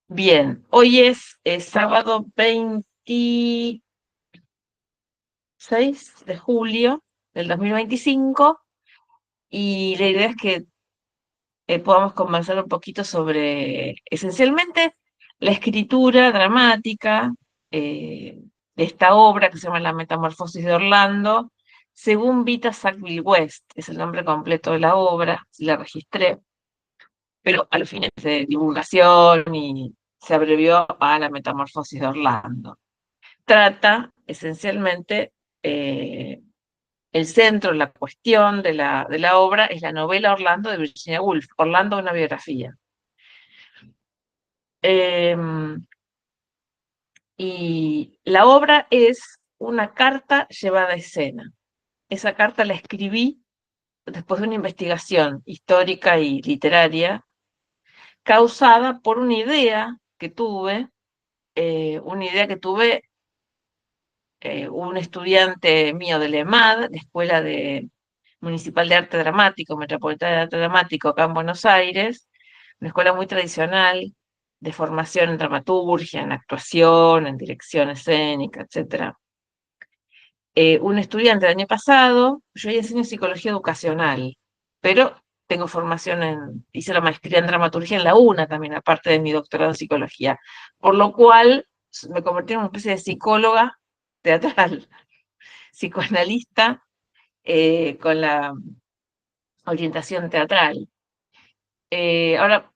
Bien, hoy es sábado 26 de julio del 2025 y la idea es que podamos conversar un poquito sobre, esencialmente, la escritura dramática eh, de esta obra que se llama La Metamorfosis de Orlando, según Vita Sackville West, es el nombre completo de la obra, si la registré, pero al fin es de divulgación y se abrevió a La Metamorfosis de Orlando. Trata esencialmente, eh, el centro, la cuestión de la obra es la novela Orlando de Virginia Woolf, Orlando una biografía. Eh, y la obra es una carta llevada a escena. Esa carta la escribí después de una investigación histórica y literaria causada por una idea que tuve un estudiante mío del EMAD, la Municipal de Arte Dramático, Metropolitana de Arte Dramático, acá en Buenos Aires, una escuela muy tradicional de formación en dramaturgia, en actuación, en dirección escénica, etcétera. Un estudiante del año pasado, yo ya enseño psicología educacional, pero tengo hice la maestría en dramaturgia en la UNA también, aparte de mi doctorado en psicología, por lo cual me convertí en una especie de psicóloga teatral, psicoanalista con la orientación teatral. Ahora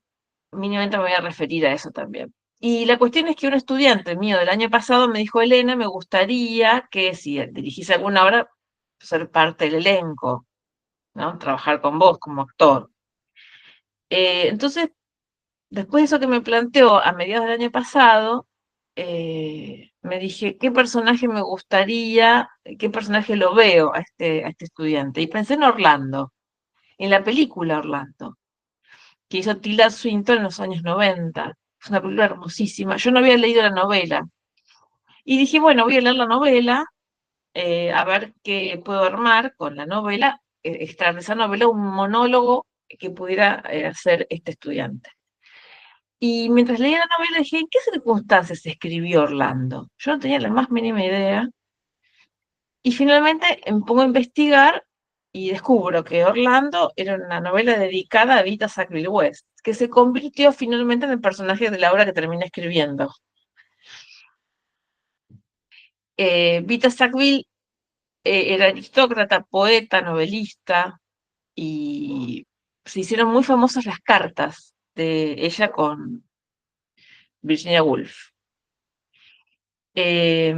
mínimamente me voy a referir a eso también. Y la cuestión es que un estudiante mío del año pasado me dijo: Elena, me gustaría que si dirigís alguna obra, ser parte del elenco, ¿no? Trabajar con vos como actor. Entonces, después de eso que me planteó a mediados del año pasado, me dije, ¿qué personaje me gustaría, qué personaje lo veo a este estudiante? Y pensé en Orlando, en la película Orlando, que hizo Tilda Swinton en los años 90. Es una película hermosísima. Yo no había leído la novela. Y dije, bueno, voy a leer la novela, a ver qué puedo armar con la novela, extraer de esa novela un monólogo que pudiera hacer este estudiante. Y mientras leía la novela dije, ¿en qué circunstancias se escribió Orlando? Yo no tenía la más mínima idea. Y finalmente me pongo a investigar y descubro que Orlando era una novela dedicada a Vita Sackville West, que se convirtió finalmente en el personaje de la obra que terminé escribiendo. Vita Sackville era aristócrata, poeta, novelista, y se hicieron muy famosas las cartas de ella con Virginia Woolf. Eh,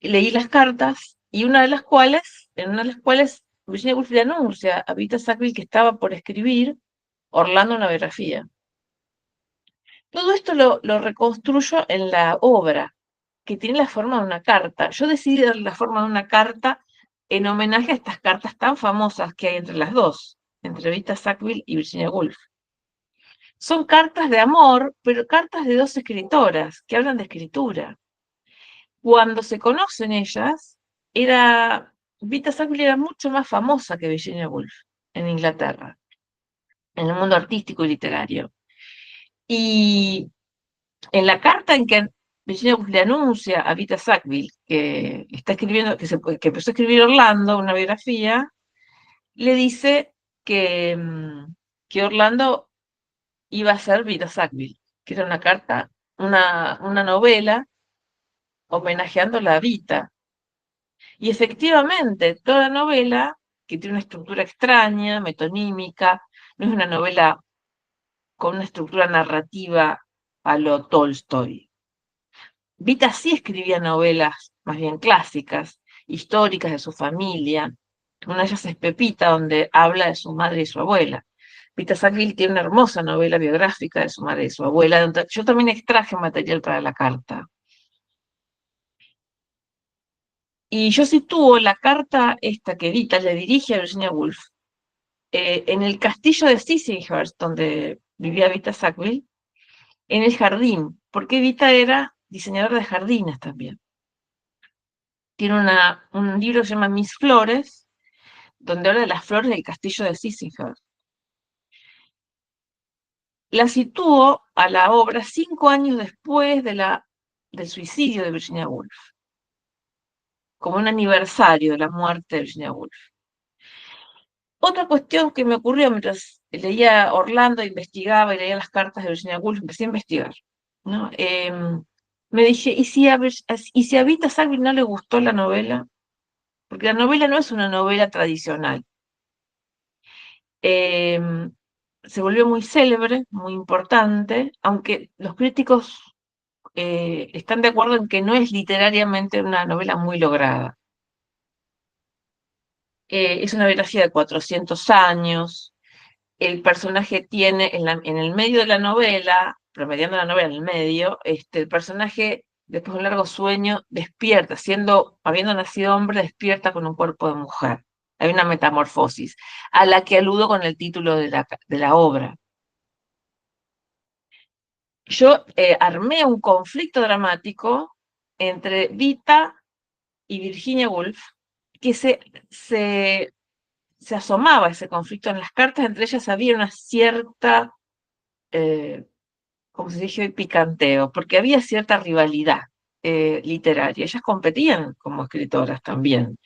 Leí las cartas y en una de las cuales Virginia Woolf le anuncia a Vita Sackville que estaba por escribir Orlando una biografía. Todo esto lo reconstruyo en la obra, que tiene la forma de una carta. Yo decidí darle la forma de una carta en homenaje a estas cartas tan famosas que hay entre las dos, entre Vita Sackville y Virginia Woolf. Son cartas de amor, pero cartas de dos escritoras que hablan de escritura. Cuando se conocen ellas, Vita Sackville era mucho más famosa que Virginia Woolf en Inglaterra, en el mundo artístico y literario. Y en la carta en que Virginia Woolf le anuncia a Vita Sackville que está escribiendo, que empezó a escribir Orlando, una biografía, le dice que Orlando iba a ser Vita Sackville, que era una carta, una novela homenajeando la Vita. Y efectivamente, toda novela, que tiene una estructura extraña, metonímica, no es una novela con una estructura narrativa a lo Tolstoy. Vita sí escribía novelas más bien clásicas, históricas de su familia. Una de ellas es Pepita, donde habla de su madre y su abuela. Vita Sackville tiene una hermosa novela biográfica de su madre y su abuela, donde yo también extraje material para la carta. Y yo sitúo la carta esta que Vita le dirige a Virginia Woolf en el castillo de Sissinghurst, donde vivía Vita Sackville, en el jardín, porque Vita era diseñadora de jardines también. Tiene un libro que se llama Mis Flores, donde habla de las flores del castillo de Sissinghurst. La sitúo a la obra 5 años después del suicidio de Virginia Woolf, como un aniversario de la muerte de Virginia Woolf. Otra cuestión que me ocurrió mientras leía Orlando, investigaba y leía las cartas de Virginia Woolf, empecé a investigar, ¿no? Me dije, ¿y si a Vita Sackville no le gustó la novela? Porque la novela no es una novela tradicional. Eh, Se volvió muy célebre, muy importante, aunque los críticos están de acuerdo en que no es literariamente una novela muy lograda. Es una biografía de 400 años. El personaje tiene en el medio de la novela, promediando la novela en el medio, el personaje, después de un largo sueño, despierta, habiendo nacido hombre, despierta con un cuerpo de mujer. Hay una metamorfosis, a la que aludo con el título de la obra. Yo armé un conflicto dramático entre Vita y Virginia Woolf, que se asomaba ese conflicto en las cartas. Entre ellas había una cierta, eh, como se dice hoy, picanteo, porque había cierta rivalidad literaria. Ellas competían como escritoras también.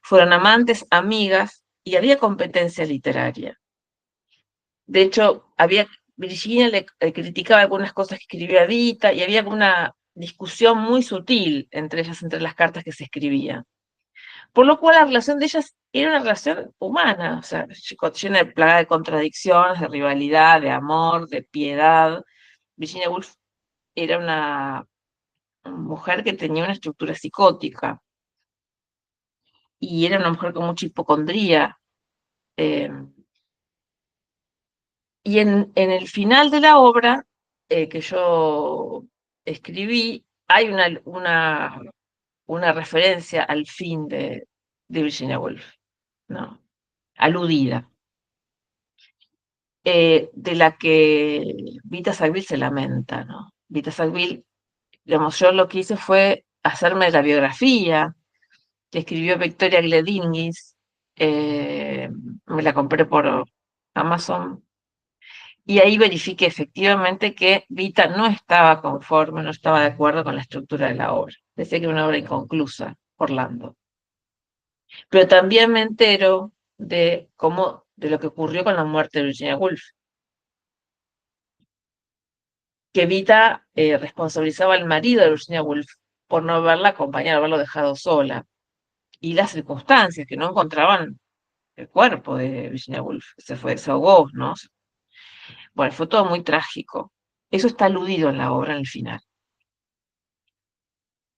Fueron amantes, amigas, y había competencia literaria. De hecho, Virginia le criticaba algunas cosas que escribía Vita, y había una discusión muy sutil entre ellas, entre las cartas que se escribían. Por lo cual la relación de ellas era una relación humana, o sea, llena de plaga de contradicciones, de rivalidad, de amor, de piedad. Virginia Woolf era una mujer que tenía una estructura psicótica y era una mujer con mucha hipocondría. eh, y en el final de la obra que yo escribí, hay una referencia al fin de Virginia Woolf, ¿no? Aludida, de la que Vita Sackville se lamenta, ¿no? Vita Sackville, digamos, yo lo que hice fue hacerme la biografía que escribió Victoria Gledingis. Me la compré por Amazon, y ahí verifiqué efectivamente que Vita no estaba conforme, no estaba de acuerdo con la estructura de la obra. Decía que era una obra inconclusa, Orlando. Pero también me entero de lo que ocurrió con la muerte de Virginia Woolf, que Vita responsabilizaba al marido de Virginia Woolf por no haberla acompañado, haberlo dejado sola, y las circunstancias, que no encontraban el cuerpo de Virginia Woolf, se ahogó, ¿no? Bueno, fue todo muy trágico. Eso está aludido en la obra, en el final.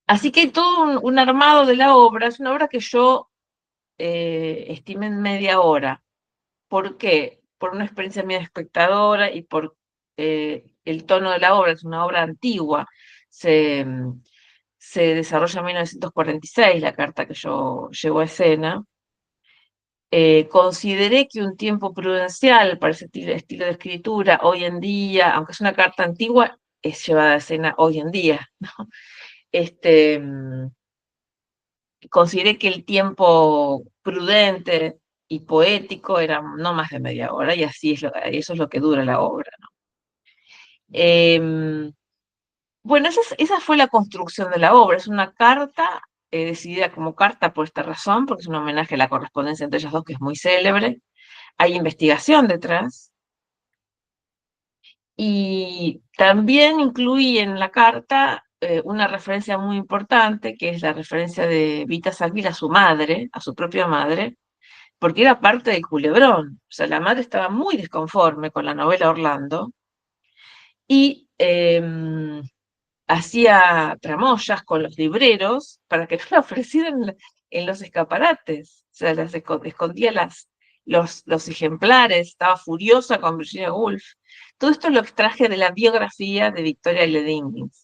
Así que todo un armado de la obra, es una obra que yo estimé en media hora. ¿Por qué? Por una experiencia mía de espectadora y por el tono de la obra. Es una obra antigua. Se, se desarrolla en 1946, la carta que yo llevo a escena. Consideré que un tiempo prudencial para ese estilo de escritura hoy en día, aunque es una carta antigua, es llevada a escena hoy en día, ¿no? Este, Consideré que el tiempo prudente y poético era no más de media hora, y eso es lo que dura la obra, ¿no? Bueno, esa fue la construcción de la obra. Es una carta, decidida como carta por esta razón, porque es un homenaje a la correspondencia entre ellas dos, que es muy célebre. Hay investigación detrás. Y también incluí en la carta una referencia muy importante, que es la referencia de Vita Sackville a su madre, a su propia madre, porque era parte del culebrón. O sea, la madre estaba muy desconforme con la novela Orlando y hacía tramoyas con los libreros para que no la ofrecieran en los escaparates. O sea, escondía los ejemplares, estaba furiosa con Virginia Woolf. Todo esto lo extraje de la biografía de Victoria Gledingis.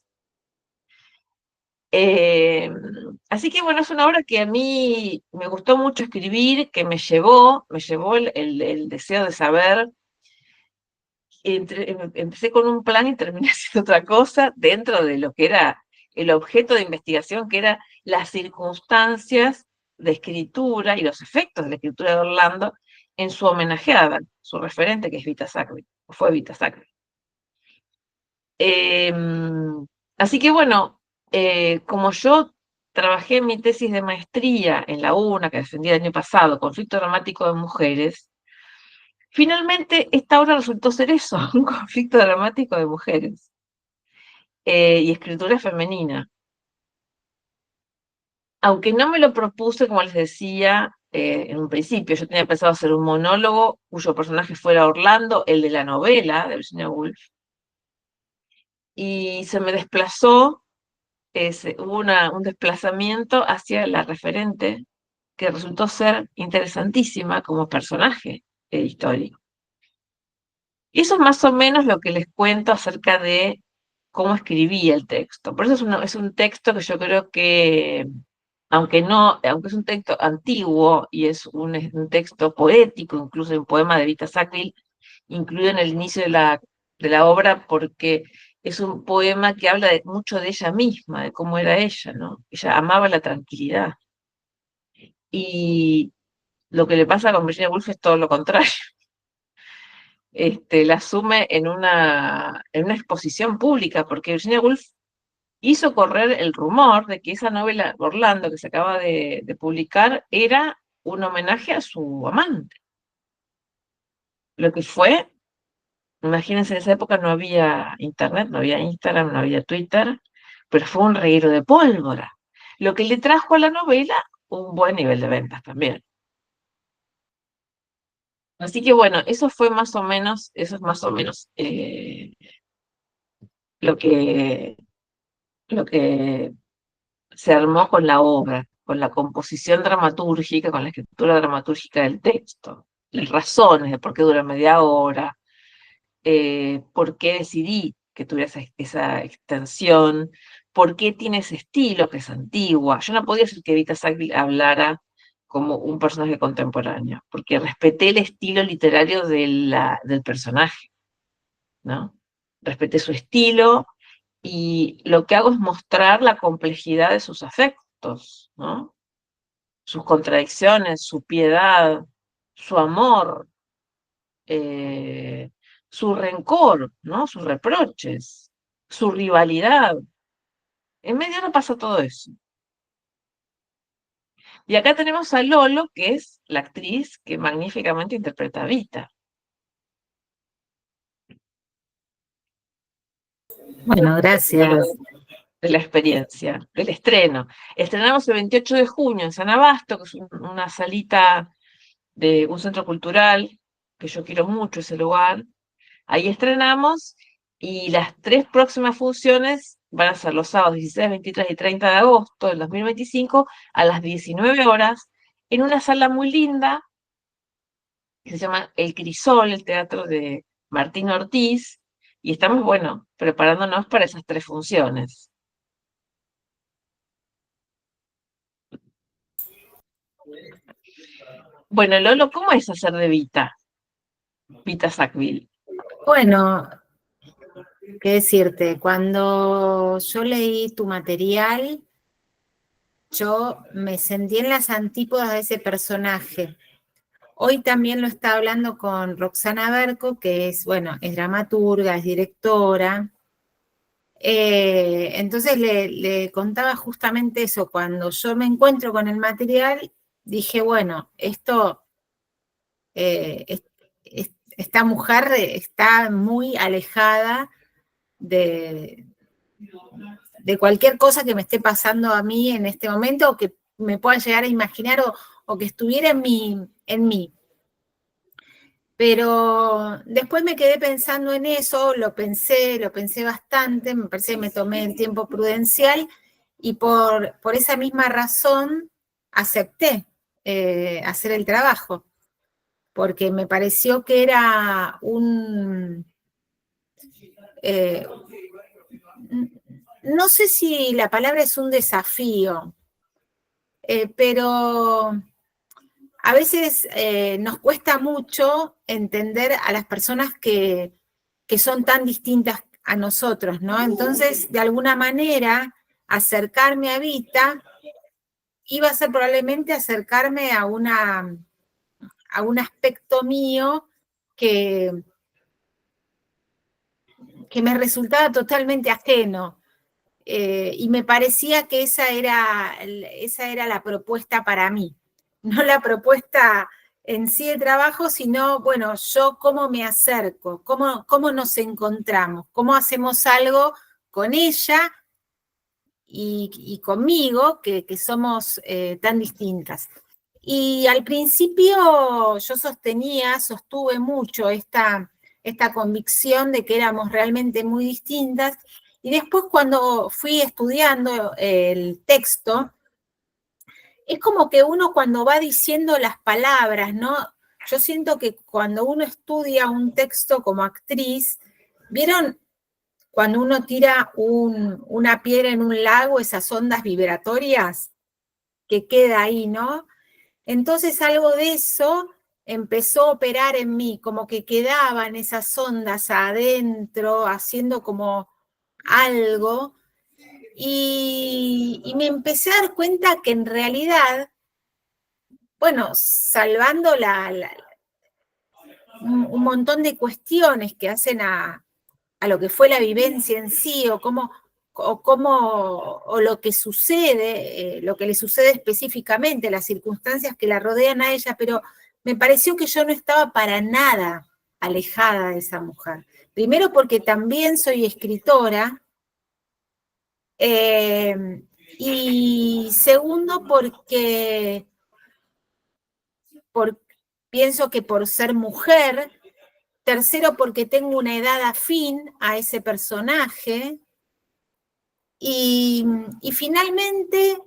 Eh, Así que bueno, es una obra que a mí me gustó mucho escribir, que me llevó el deseo de saber. Empecé con un plan y terminé haciendo otra cosa dentro de lo que era el objeto de investigación, que era las circunstancias de escritura y los efectos de la escritura de Orlando en su homenajeada, su referente, que es Vita Sackville, o fue Vita Sackville. Así que bueno, como yo trabajé en mi tesis de maestría en la UNA, que defendí el año pasado, conflicto dramático de mujeres, finalmente esta obra resultó ser eso, un conflicto dramático de mujeres y escritura femenina. Aunque no me lo propuse, como les decía en un principio, yo tenía pensado hacer un monólogo cuyo personaje fuera Orlando, el de la novela de Virginia Woolf, y se me desplazó, hubo un desplazamiento hacia la referente, que resultó ser interesantísima como personaje histórico. Y eso es más o menos lo que les cuento acerca de cómo escribí el texto. Por eso es un texto que yo creo que, aunque es un texto antiguo y es un texto poético, incluso un poema de Vita Sackville, incluido en el inicio de la obra, porque es un poema que habla mucho de ella misma, de cómo era ella, ¿no? Ella amaba la tranquilidad. Y lo que le pasa con Virginia Woolf es todo lo contrario. La asume en una exposición pública, porque Virginia Woolf hizo correr el rumor de que esa novela Orlando que se acaba de publicar era un homenaje a su amante. Lo que fue, imagínense, en esa época no había internet, no había Instagram, no había Twitter, pero fue un reguero de pólvora. Lo que le trajo a la novela un buen nivel de ventas también. Así que bueno, eso es más o menos lo que, lo que se armó con la obra, con la composición dramatúrgica, con la escritura dramatúrgica del texto, las razones de por qué dura media hora, por qué decidí que tuviera esa extensión, por qué tiene ese estilo que es antigua. Yo no podía hacer que Vita Sackville hablara como un personaje contemporáneo, porque respeté el estilo literario del personaje, ¿no? Respeté su estilo y lo que hago es mostrar la complejidad de sus afectos, ¿no? Sus contradicciones, su piedad, su amor, eh, su rencor, ¿no? Sus reproches, su rivalidad. En medio no pasa todo eso. Y acá tenemos a Lolo, que es la actriz que magníficamente interpreta a Vita. Bueno, gracias. De la experiencia, del estreno. Estrenamos el 28 de junio en San Abasto, que es una salita de un centro cultural, que yo quiero mucho ese lugar. Ahí estrenamos y las 3 próximas funciones van a ser los sábados 16, 23 y 30 de agosto del 2025 a las 19 horas en una sala muy linda que se llama El Crisol, el teatro de Martín Ortiz, y estamos, bueno, preparándonos para esas 3 funciones. Bueno, Lolo, ¿cómo es hacer de Vita? Vita Sackville. Bueno, qué decirte, cuando yo leí tu material, yo me sentí en las antípodas de ese personaje. Hoy también lo estaba hablando con Roxana Berco, que es, bueno, es dramaturga, es directora. Entonces le contaba justamente eso, cuando yo me encuentro con el material, dije, bueno, esto, esta mujer está muy alejada de, de cualquier cosa que me esté pasando a mí en este momento o que me pueda llegar a imaginar o que estuviera en mí. Pero después me quedé pensando en eso, lo pensé bastante, me parece que me tomé el tiempo prudencial y por esa misma razón acepté hacer el trabajo, porque me pareció que era eh, no sé si la palabra es un desafío, pero a veces nos cuesta mucho entender a las personas que son tan distintas a nosotros, ¿no? Entonces, de alguna manera, acercarme a Vita iba a ser probablemente acercarme a un aspecto mío que, que me resultaba totalmente ajeno. Y me parecía que esa era la propuesta para mí, no la propuesta en sí de trabajo, sino, bueno, yo cómo me acerco, cómo nos encontramos, cómo hacemos algo con ella y conmigo, que somos tan distintas. Y al principio yo sostuve mucho esta convicción de que éramos realmente muy distintas, y después cuando fui estudiando el texto, es como que uno cuando va diciendo las palabras, ¿no? Yo siento que cuando uno estudia un texto como actriz, ¿vieron cuando uno tira una piedra en un lago, esas ondas vibratorias que queda ahí, ¿no? Entonces algo de eso empezó a operar en mí, como que quedaban esas ondas adentro, haciendo como algo, y me empecé a dar cuenta que en realidad, bueno, salvando un montón de cuestiones que hacen a lo que fue la vivencia en sí, o lo que sucede, lo que le sucede específicamente, las circunstancias que la rodean a ella, pero me pareció que yo no estaba para nada alejada de esa mujer. Primero porque también soy escritora, y segundo pienso que por ser mujer. Tercero, porque tengo una edad afín a ese personaje. Y finalmente,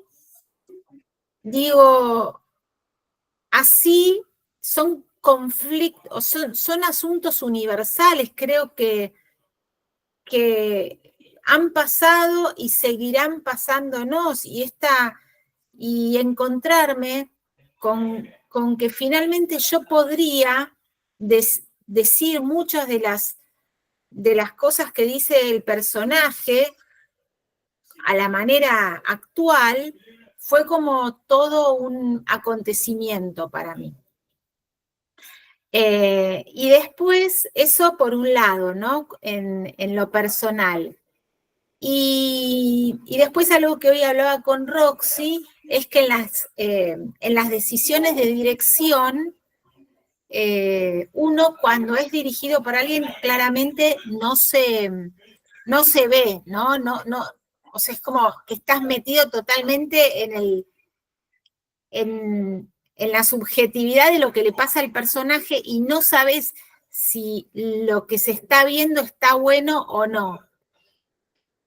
digo, así son conflictos, son asuntos universales, creo que han pasado y seguirán pasándonos, y encontrarme con que finalmente yo podría decir muchas de las cosas que dice el personaje a la manera actual, fue como todo un acontecimiento para mí. Y después, eso por un lado, ¿no? En lo personal. Y después algo que hoy hablaba con Roxy, es que en las decisiones de dirección, uno cuando es dirigido por alguien claramente no se ve, ¿no? O sea, es como que estás metido totalmente en la subjetividad de lo que le pasa al personaje y no sabes si lo que se está viendo está bueno o no.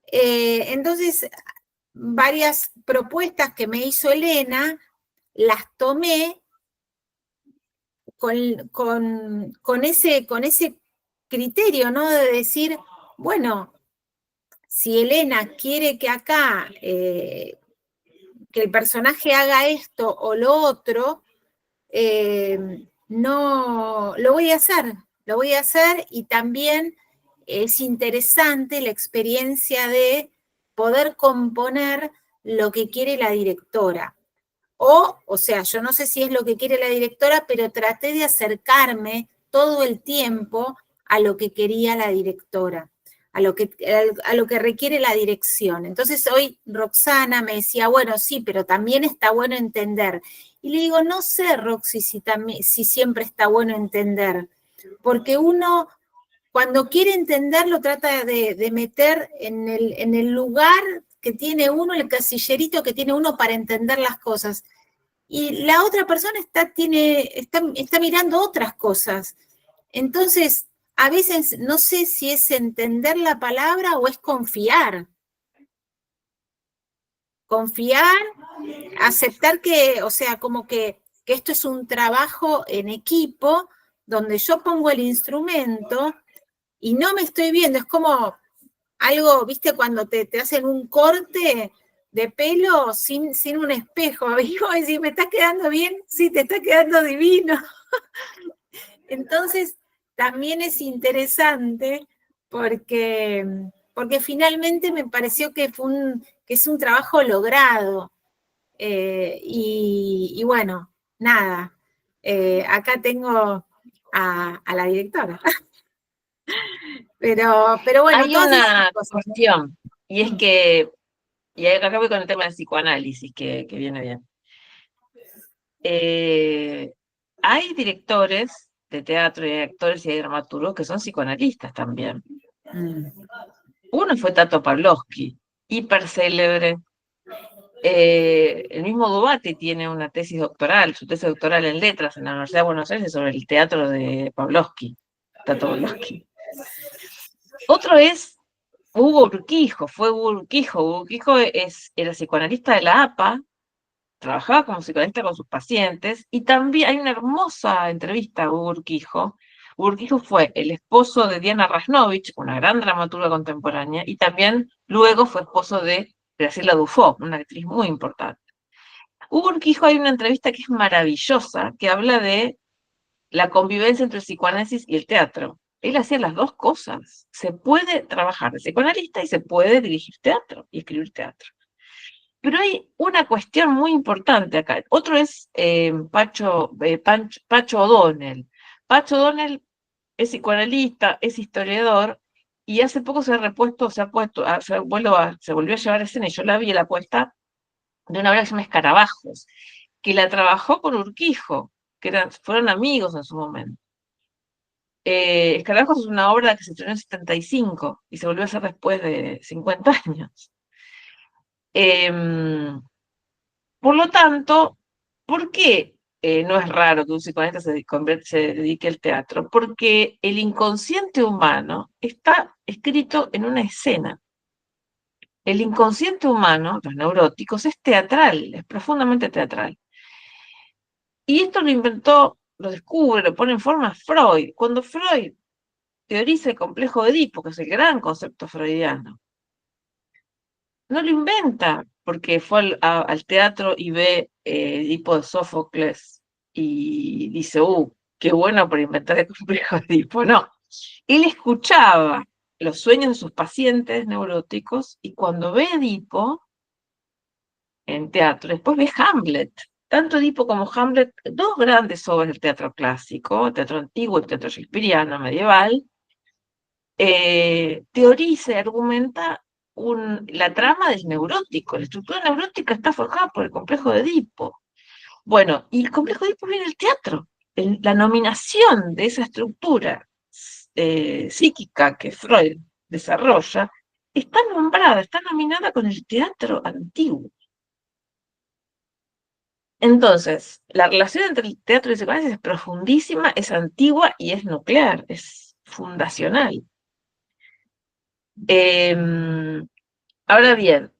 Entonces, varias propuestas que me hizo Elena, las tomé con ese criterio, ¿no? De decir, bueno, si Elena quiere que acá, que el personaje haga esto o lo otro, no, lo voy a hacer, y también es interesante la experiencia de poder componer lo que quiere la directora. O sea, yo no sé si es lo que quiere la directora, pero traté de acercarme todo el tiempo a lo que quería la directora, a lo que requiere la dirección. Entonces hoy Roxana me decía, bueno, sí, pero también está bueno entender. Y le digo, no sé, Roxy, si siempre está bueno entender, porque uno cuando quiere entender lo trata de meter en el lugar que tiene uno, el casillerito que tiene uno para entender las cosas. Y la otra persona está mirando otras cosas. Entonces, a veces no sé si es entender la palabra o es confiar. Confiar, aceptar que, o sea, como que esto es un trabajo en equipo donde yo pongo el instrumento y no me estoy viendo, es como algo, viste, cuando te hacen un corte de pelo sin un espejo, y vos decís, ¿me está quedando bien? Sí, te está quedando divino. Entonces, también es interesante porque finalmente me pareció que es un trabajo logrado. Y bueno, nada, acá tengo a la directora. Pero bueno, Hay todas esas una cosas, ¿no? cuestión, y es Mm, que, y acá voy con el tema del psicoanálisis, que viene bien. Eh, Hay directores de teatro y hay actores y hay dramaturgos que son psicoanalistas también. mm, Uno fue Tato Pavlovsky, hiper célebre. El mismo Dubati tiene una tesis doctoral, su tesis doctoral en letras en la Universidad de Buenos Aires sobre el teatro de Pavlovsky, Tato Pavlovsky. Otro es Hugo Urquijo, fue Hugo Urquijo. Hugo Urquijo era psicoanalista de la APA, trabajaba como psicoanalista con sus pacientes, y también hay una hermosa entrevista a Hugo Urquijo. Hugo Urquijo fue el esposo de Diana Rasnovich, una gran dramaturga contemporánea, y también luego fue esposo de Graciela Dufaux, una actriz muy importante. Hugo Urquijo hay una entrevista que es maravillosa, que habla de la convivencia entre el psicoanálisis y el teatro. Él hacía las dos cosas. Se puede trabajar de psicoanalista y se puede dirigir teatro y escribir teatro. Pero hay una cuestión muy importante acá. Otro es Pacho O'Donnell. Pacho O'Donnell es psicoanalista, es historiador, y hace poco se ha repuesto, se ha puesto, se volvió a llevar a escena, y yo la vi, la puesta de una obra que se llama Escarabajos, que la trabajó con Urquijo, fueron amigos en su momento. Escarabajos es una obra que se estrenó en 75 y se volvió a hacer después de 50 años. Em, por lo tanto, ¿por qué no es raro que un psicoanalista se dedique al teatro? Porque el inconsciente humano está escrito en una escena. El inconsciente humano, los neuróticos, es teatral, es profundamente teatral. Y esto lo inventó, lo descubre, lo pone en forma Freud. Cuando Freud teoriza el complejo de Edipo, que es el gran concepto freudiano, no lo inventa porque fue al teatro y ve Edipo de Sófocles y dice, qué bueno por inventar el complejo de Edipo. No, él escuchaba los sueños de sus pacientes neuróticos y cuando ve Edipo en teatro, después ve Hamlet. Tanto Edipo como Hamlet, dos grandes obras del teatro clásico, teatro antiguo, el teatro shakespeariano, medieval, teoriza y argumenta la trama del neurótico. La estructura neurótica está forjada por el complejo de Edipo. Bueno, y el complejo de Edipo viene del teatro. La nominación de esa estructura psíquica que Freud desarrolla está nombrada, está nominada con el teatro antiguo. Entonces, la relación entre el teatro y el psicoanálisis es profundísima, es antigua y es nuclear, es fundacional. Ahora bien,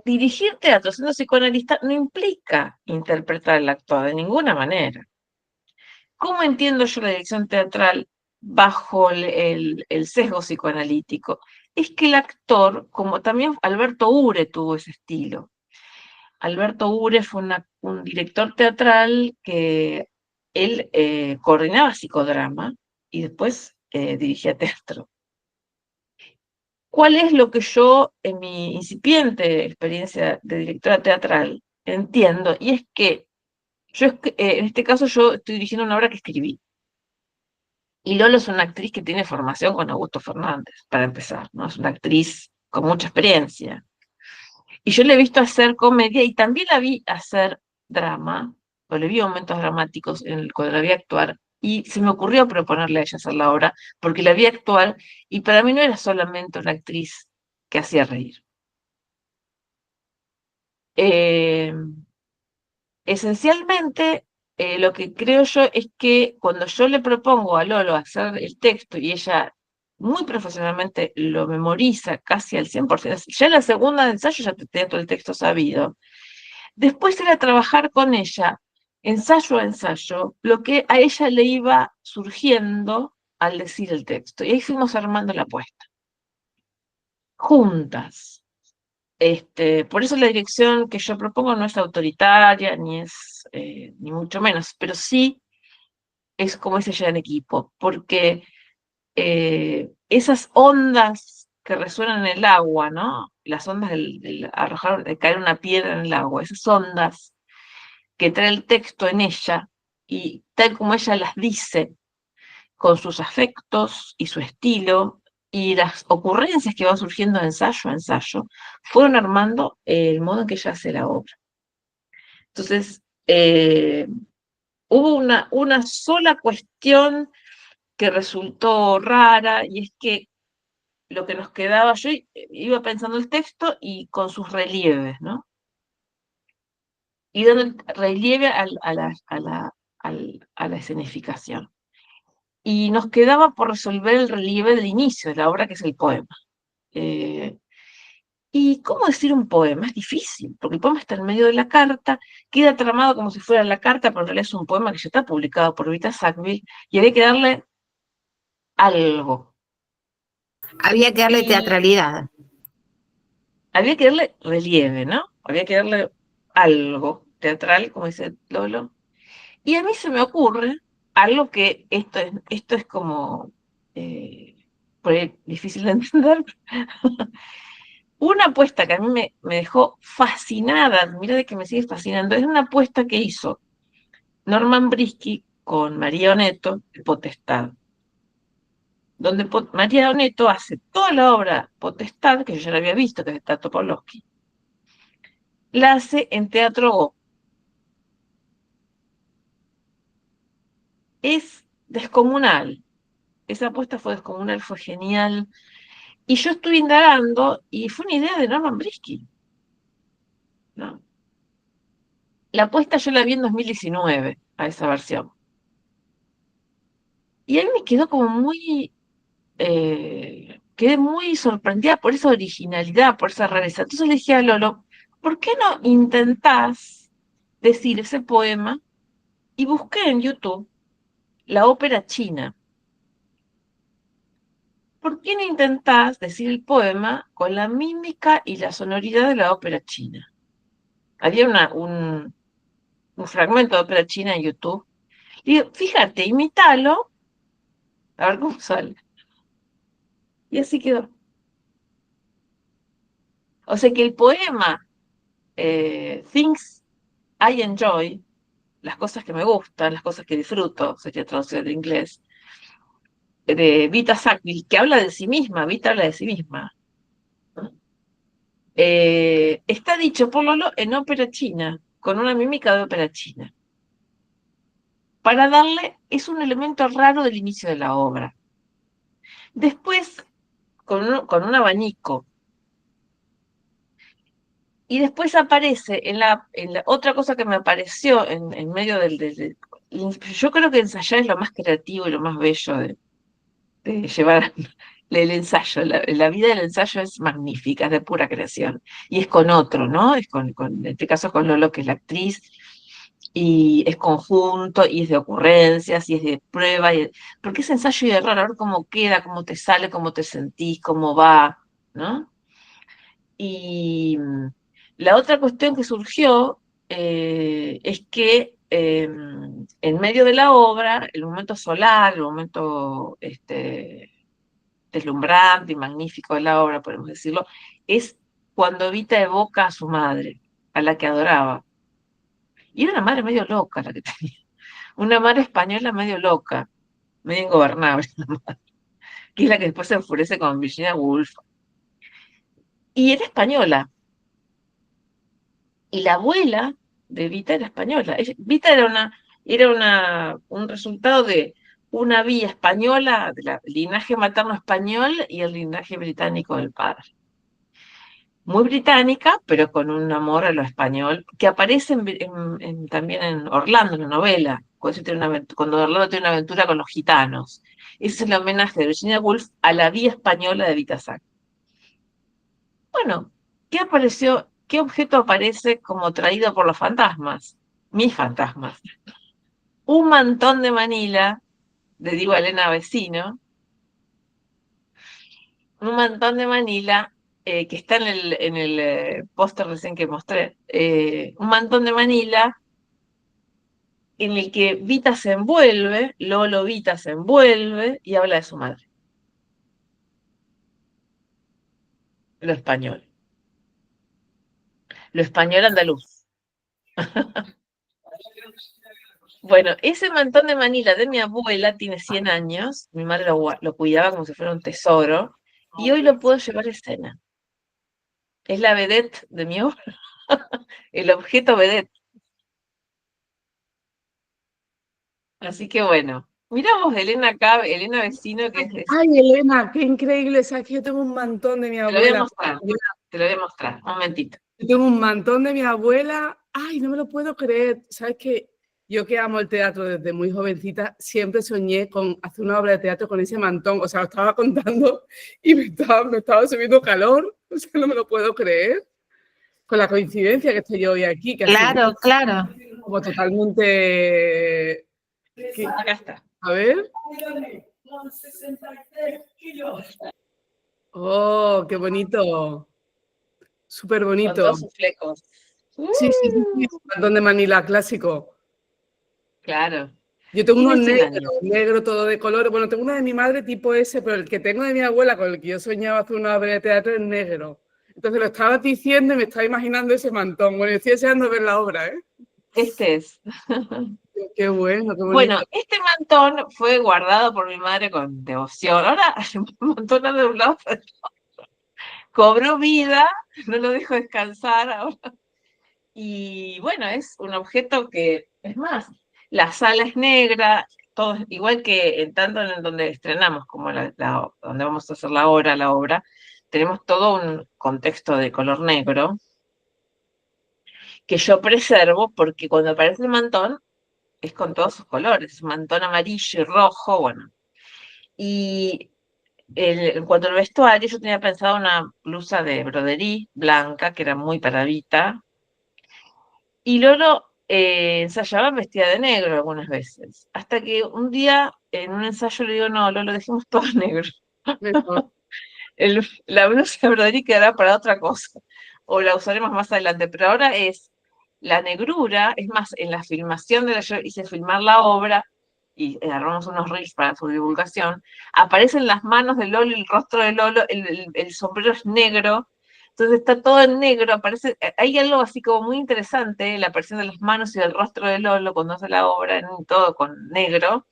dirigir teatro siendo psicoanalista no implica interpretar el actuado de ninguna manera. ¿Cómo entiendo yo la dirección teatral bajo el sesgo psicoanalítico? Es que el actor, como también Alberto Ure tuvo ese estilo. Alberto Ure fue un director teatral que él coordinaba psicodrama y después dirigía teatro. ¿Cuál es lo que yo, en mi incipiente experiencia de directora teatral, entiendo? Y es que en este caso yo estoy dirigiendo una obra que escribí. Y Lolo es una actriz que tiene formación con Augusto Fernández, para empezar, ¿no? Es una actriz con mucha experiencia. Y yo le he visto hacer comedia y también la vi hacer drama, o le vi momentos dramáticos cuando la vi actuar, y se me ocurrió proponerle a ella hacer la obra, porque la vi actuar, y para mí no era solamente una actriz que hacía reír. Eh, Esencialmente, lo que creo yo es que cuando yo le propongo a Lolo hacer el texto y ella muy profesionalmente lo memoriza casi al 100%, ya en la segunda de ensayo ya tenía todo el texto sabido. Después era trabajar con ella, ensayo a ensayo, lo que a ella le iba surgiendo al decir el texto. Y ahí fuimos armando la apuesta, juntas. Por eso la dirección que yo propongo no es autoritaria, ni mucho menos, pero sí es como es ella en equipo, porque esas ondas que resuenan en el agua, ¿no? Las ondas del arrojar, de caer una piedra en el agua, esas ondas que trae el texto en ella, y tal como ella las dice, con sus afectos y su estilo, y las ocurrencias que van surgiendo de ensayo a ensayo, fueron armando el modo en que ella hace la obra. Entonces, hubo una sola cuestión que resultó rara, y es que lo que nos quedaba, yo iba pensando el texto y con sus relieves, ¿no? Y dando el relieve a la escenificación. Y nos quedaba por resolver el relieve del inicio de la obra, que es el poema. ¿Y cómo decir un poema? Es difícil, porque el poema está en medio de la carta, queda tramado como si fuera la carta, pero en realidad es un poema que ya está publicado por Vita Sackville, y había que darle algo. Había que darle Y teatralidad. había que darle relieve, ¿no? Había que darle algo teatral, como dice Lolo. Y a mí se me ocurre algo que esto es como por ahí difícil de entender. Una apuesta que a mí me dejó fascinada, mira de que me sigue fascinando, es una apuesta que hizo Norman Brisky con María Oneto, Potestad, donde María Oneto hace toda la obra Potestad, que yo ya la había visto, que es de Tato Pavlovsky, la hace en teatro Go. Es descomunal. Esa apuesta fue descomunal, fue genial. Y yo estuve indagando y fue una idea de Norman Brisky, ¿no? La apuesta yo la vi en 2019 a esa versión. Y a mí me quedó como muy, quedé muy sorprendida por esa originalidad, por esa rareza. Entonces le dije a Lolo, ¿por qué no intentás decir ese poema? Y busqué en YouTube la ópera china. ¿Por qué no intentás decir el poema con la mímica y la sonoridad de la ópera china? Había un fragmento de ópera china en YouTube. Y digo, fíjate, imítalo, a ver cómo sale. Y así quedó. O sea que el poema Things I Enjoy, las cosas que me gustan, las cosas que disfruto, sería traducido del inglés, de Vita Sackville, que habla de sí misma, Vita habla de sí misma, ¿no? Está dicho por Lolo en ópera china, con una mímica de ópera china, para darle, es un elemento raro del inicio de la obra. Después, con un abanico. Y después aparece en la otra cosa que me apareció en medio yo creo que ensayar es lo más creativo y lo más bello de llevar el ensayo. La vida del ensayo es magnífica, es de pura creación. Y es con otro, ¿no? En este caso con Lolo, que es la actriz, y es conjunto, y es de ocurrencias, y es de prueba, porque es ensayo y error, a ver cómo queda, cómo te sale, cómo te sentís, cómo va, ¿no? Y la otra cuestión que surgió es que en medio de la obra, el momento solar, el momento deslumbrante y magnífico de la obra, podemos decirlo, es cuando Evita evoca a su madre, a la que adoraba. Y era una madre medio loca la que tenía, una madre española medio loca, medio ingobernable, que es la que después se enfurece con Virginia Woolf. Y era española. Y la abuela de Vita era española. Vita un resultado de una vía española, del linaje materno español y el linaje británico del padre. Muy británica, pero con un amor a lo español, que aparece también en Orlando, en la novela, cuando Orlando tiene una aventura con los gitanos. Ese es el homenaje de Virginia Woolf a la vía española de Vita Sack. Bueno, qué objeto aparece como traído por los fantasmas? Mis fantasmas. Un mantón de Manila, de Diego Elena Vecino, un mantón de Manila que está en el póster recién que mostré, un mantón de Manila en el que Vita se envuelve, Lolo Vita se envuelve y habla de su madre, lo español, lo español andaluz. Bueno, ese mantón de Manila de mi abuela tiene 100 años, mi madre lo cuidaba como si fuera un tesoro, y hoy lo puedo llevar a escena. Es la vedette de mi obra, el objeto vedette. Así que bueno, miramos Elena acá, Elena vecino, que Ay, Elena, qué increíble. Sabes que yo tengo un mantón de mi te lo voy a abuela. mostrar, te lo voy a mostrar, un momentito. Yo tengo un mantón de mi abuela. Ay, no me lo puedo creer. Sabes que yo que amo el teatro desde muy jovencita, siempre soñé con hacer una obra de teatro con ese mantón. O sea, lo estaba contando y me estaba subiendo calor. O sea, no me lo puedo creer. Con la coincidencia que estoy yo hoy aquí, que así Claro, claro. como totalmente... Acá está. A ver. Oh, qué bonito. Súper Con bonito. todos sus flecos. Sí, sí, sí, sí, mantón de Manila, clásico. Claro. Yo tengo uno Tiene 100 negro, años. negro todo de color. Bueno, tengo uno de mi madre tipo ese, pero el que tengo de mi abuela, con el que yo soñaba hacer una obra de teatro, es negro. Entonces lo estaba diciendo y me estaba imaginando ese mantón. Bueno, estoy deseando ver la obra, ¿eh? Este es. Qué bueno, qué Bueno, bonito. este mantón fue guardado por mi madre con devoción. Ahora el mantón anda de un lado, cobró vida, no lo dejo descansar ahora. Y bueno, es un objeto que, es más, la sala es negra, todo igual que tanto en donde estrenamos como donde vamos a hacer la obra, tenemos todo un contexto de color negro que yo preservo porque cuando aparece el mantón es con todos sus colores, mantón amarillo y rojo, bueno. Y en cuanto al vestuario, yo tenía pensado una blusa de broderí blanca, que era muy paradita, y Lolo ensayaba vestida de negro algunas veces, hasta que un día en un ensayo le digo, no, Lolo, dejemos todo negro. Mejor. La blusa de broderí quedará para otra cosa, o la usaremos más adelante, pero ahora es la negrura, es más, en la filmación yo hice filmar la obra y agarramos unos reels para su divulgación, aparecen las manos de Lolo y el rostro de Lolo, el sombrero es negro, entonces está todo en negro, aparece, hay algo así como muy interesante, la aparición de las manos y del rostro de Lolo cuando hace la obra, en todo con negro,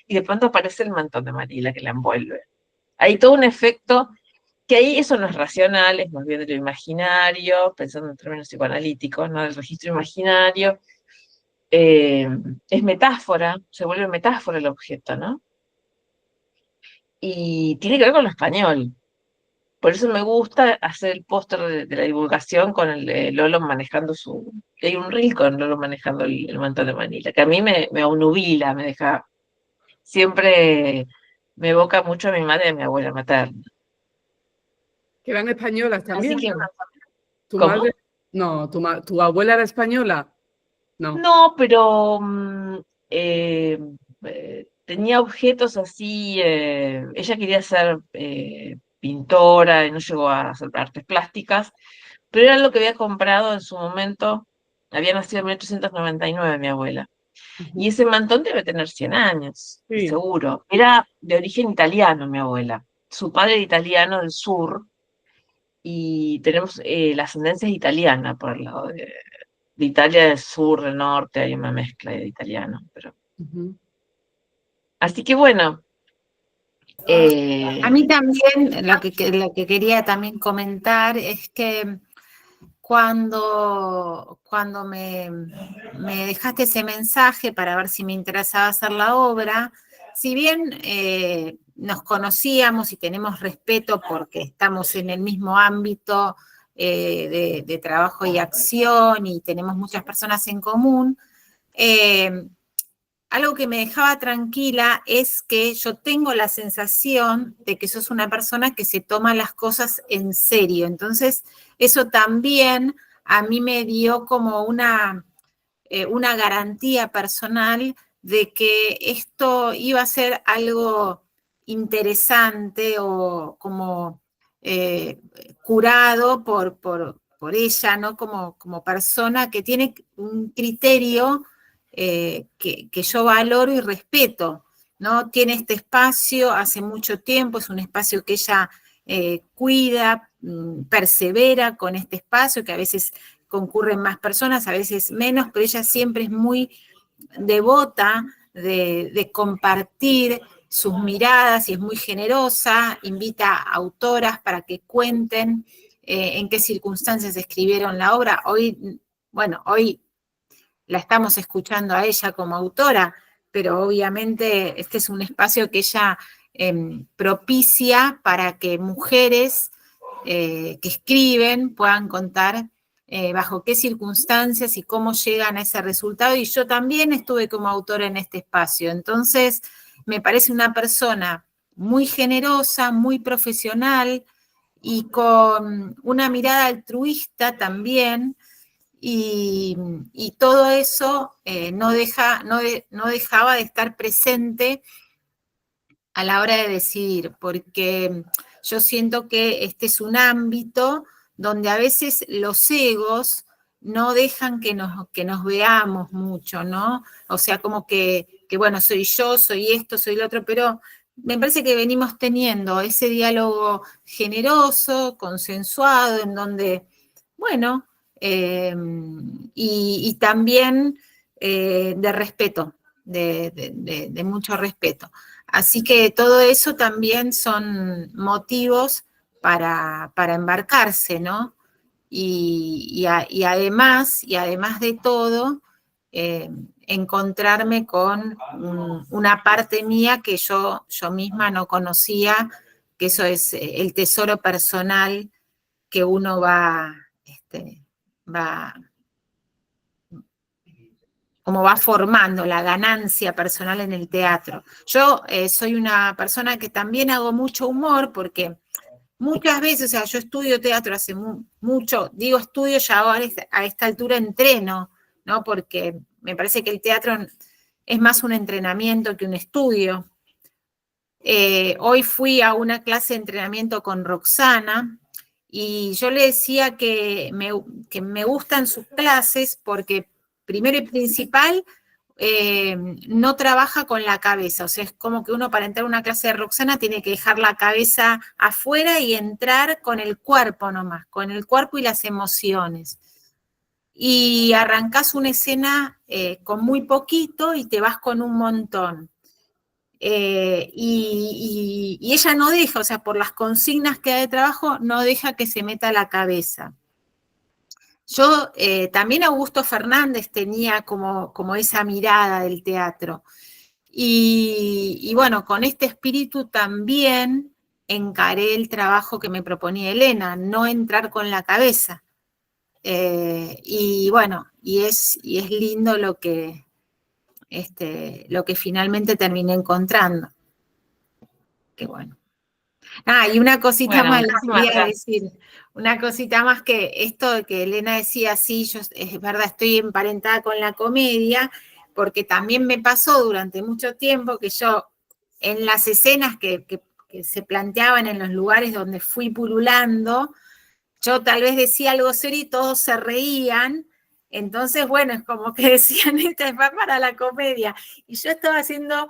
y de pronto aparece el mantón de Marila que la envuelve. Hay todo un efecto que ahí eso no es racional, es más bien de lo imaginario, pensando en términos psicoanalíticos, ¿no? Del registro imaginario. Eh, es metáfora, se vuelve metáfora el objeto, ¿no? Y tiene que ver con lo español. Por eso me gusta hacer el póster de la divulgación con el de Lolo manejando su... Hay un reel con Lolo manejando el mantón de Manila, que a mí me obnubila, me deja... Siempre me evoca mucho a mi madre y a mi abuela materna. Que eran españolas Así también. que, ¿Tu ¿cómo? madre? No, ¿tu abuela era española? No. No, pero tenía objetos así, ella quería ser pintora y no llegó a hacer artes plásticas, pero era lo que había comprado en su momento, había nacido en 1899 mi abuela, y Ujú. ese mantón debe tener 100 años, Sí. seguro. Era de origen italiano mi abuela, su padre era italiano del sur, y tenemos la ascendencia es italiana por el lado de Italia del sur, del norte, hay una mezcla de italiano. Pero... Ujú. Así que bueno, A mí también lo que quería también comentar es que cuando me dejaste ese mensaje para ver si me interesaba hacer la obra, si bien nos conocíamos y tenemos respeto porque estamos en el mismo ámbito de trabajo y acción y tenemos muchas personas en común, algo que me dejaba tranquila es que yo tengo la sensación de que sos una persona que se toma las cosas en serio. Entonces, eso también a mí me dio como una garantía personal de que esto iba a ser algo interesante o como curado por ella, ¿no? Como persona que tiene un criterio que yo valoro y respeto, ¿no? Tiene este espacio hace mucho tiempo, es un espacio que ella cuida, persevera con este espacio, que a veces concurren más personas, a veces menos, pero ella siempre es muy devota de compartir sus miradas y es muy generosa, invita a autoras para que cuenten en qué circunstancias escribieron la obra. Hoy la estamos escuchando a ella como autora, pero obviamente este es un espacio que ella propicia para que mujeres que escriben puedan contar bajo qué circunstancias y cómo llegan a ese resultado. Y yo también estuve como autora en este espacio. Entonces, me parece una persona muy generosa, muy profesional y con una mirada altruista también. Y todo eso no dejaba de estar presente a la hora de decidir, porque yo siento que este es un ámbito donde a veces los egos no dejan que nos veamos mucho, ¿no? O sea, como que, bueno, soy yo, soy esto, soy lo otro, pero me parece que venimos teniendo ese diálogo generoso, consensuado, en donde, bueno, y también de respeto, de mucho respeto. Así que todo eso también son motivos para embarcarse, ¿no? Y además de todo, encontrarme con una parte mía que yo misma no conocía, que eso es el tesoro personal que uno como va formando la ganancia personal en el teatro. Yo soy una persona que también hago mucho humor porque muchas veces, o sea, yo estudio teatro hace mucho, digo estudio, ya ahora a esta altura entreno, ¿no? Porque me parece que el teatro es más un entrenamiento que un estudio. Hoy fui a una clase de entrenamiento con Roxana y yo le decía que me gustan sus clases porque, primero y principal, no trabaja con la cabeza, o sea, es como que uno para entrar a una clase de Roxana tiene que dejar la cabeza afuera y entrar con el cuerpo nomás, con el cuerpo y las emociones. Y arrancás una escena con muy poquito y te vas con un montón. Y ella no deja, o sea, por las consignas que hay de trabajo, no deja que se meta la cabeza. Yo, también Augusto Fernández tenía como esa mirada del teatro. Y bueno, con este espíritu también encaré el trabajo que me proponía Elena, no entrar con la cabeza. Y bueno, y es lindo lo que finalmente terminé encontrando. Qué bueno. Y una cosita Bueno, más les muchísimas quería gracias. decir, una cosita más que esto de que Elena decía, sí, yo es verdad, estoy emparentada con la comedia, porque también me pasó durante mucho tiempo que yo, en las escenas que se planteaban en los lugares donde fui pululando, yo tal vez decía algo serio y todos se reían, entonces, bueno, es como que decían, esta es para la comedia, y yo estaba haciendo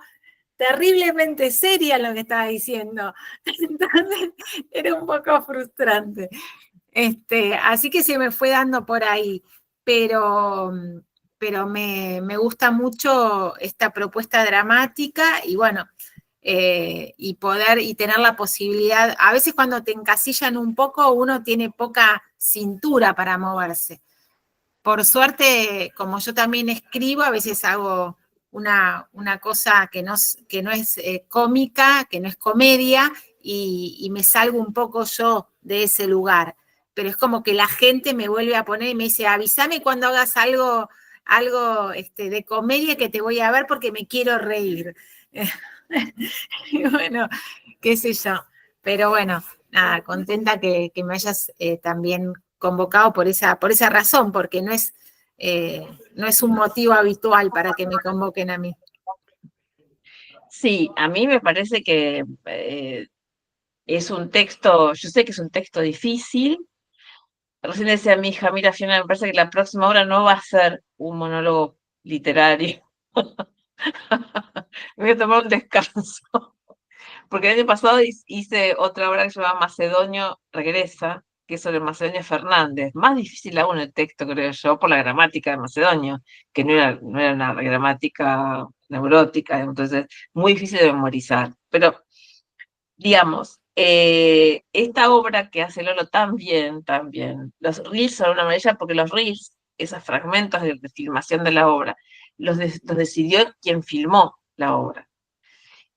terriblemente seria lo que estaba diciendo. Entonces era un poco frustrante. Así que se me fue dando por ahí. Pero me gusta mucho esta propuesta dramática y bueno, y tener la posibilidad, a veces cuando te encasillan un poco, uno tiene poca cintura para moverse. Por suerte, como yo también escribo, a veces hago una cosa que no es cómica, que no es comedia, y me salgo un poco yo de ese lugar. Pero es como que la gente me vuelve a poner y me dice, avísame cuando hagas algo de comedia que te voy a ver porque me quiero reír. Y bueno, qué sé yo. Pero bueno, nada, contenta que me hayas también convocado por esa razón, porque no es un motivo habitual para que me convoquen a mí. Sí, a mí me parece que es un texto, yo sé que es un texto difícil. Recién decía a mi hija, mira, Fiona, me parece que la próxima obra no va a ser un monólogo literario. Voy a tomar un descanso. Porque el año pasado hice otra obra que se llama Macedonio Regresa, que es sobre Macedonio Fernández. Más difícil aún el texto, creo yo, por la gramática de Macedonio, que no era una gramática neurótica, entonces muy difícil de memorizar. Pero, digamos, esta obra que hace Lolo tan bien, los reels son una maravilla porque los reels, esos fragmentos de filmación de la obra, los decidió quien filmó la obra.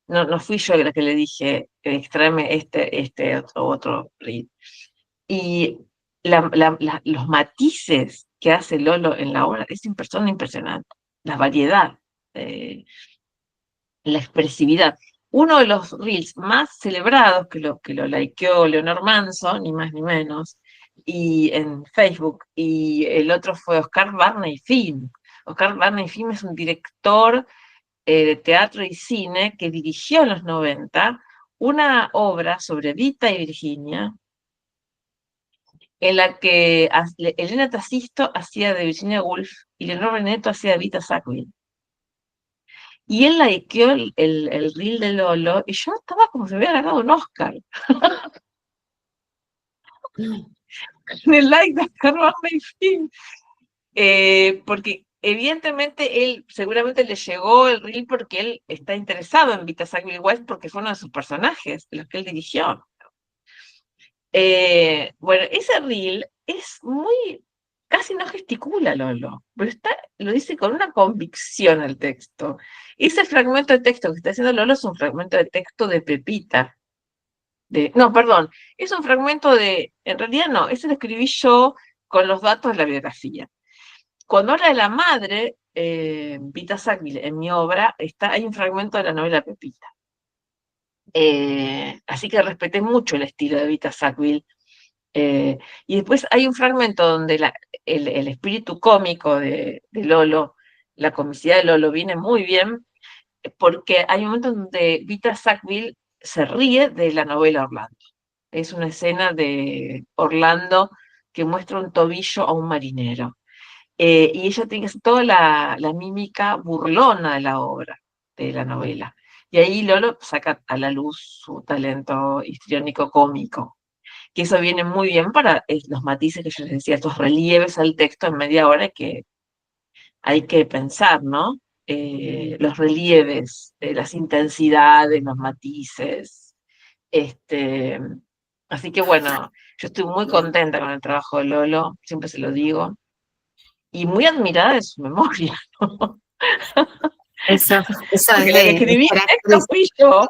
No fui yo la que le dije, extráeme otro reel. Y los matices que hace Lolo en la obra son impresionantes. La variedad, la expresividad. Uno de los reels más celebrados, que lo likeó Leonor Manson, ni más ni menos, y en Facebook, y el otro fue Oscar Barney Film. Oscar Barney Film es un director de teatro y cine que dirigió en los 90 una obra sobre Vita y Virginia, en la que Elena Tacisto hacía de Virginia Woolf y Leonor Benedetto hacía de Vita Sackville. Y él likeó el reel de Lolo y yo estaba como si me hubiera ganado un Oscar. En el like de Oscar Barney, porque evidentemente él seguramente le llegó el reel porque él está interesado en Vita Sackville West porque fue uno de sus personajes, los que él dirigió. Bueno, ese reel es muy, casi no gesticula Lolo, pero lo dice con una convicción el texto. Ese fragmento de texto que está haciendo Lolo es un fragmento de texto de Pepita. No, perdón, es un fragmento en realidad no, ese lo escribí yo con los datos de la biografía. Cuando habla de la madre, Vita Sackville, en mi obra, hay un fragmento de la novela Pepita. Así que respeté mucho el estilo de Vita Sackville. Y después hay un fragmento donde el espíritu cómico de Lolo, la comicidad de Lolo viene muy bien, porque hay un momento donde Vita Sackville se ríe de la novela Orlando. Es una escena de Orlando que muestra un tobillo a un marinero. Y ella tiene toda la mímica burlona de la obra, de la novela. Y ahí Lolo saca a la luz su talento histriónico cómico, que eso viene muy bien para los matices que yo les decía, estos relieves al texto en media hora que hay que pensar, ¿no? Los relieves, las intensidades, los matices. Este, así que bueno, yo estoy muy contenta con el trabajo de Lolo, siempre se lo digo, y muy admirada de su memoria, ¿no? Eso Porque es la que escribí el texto fui yo.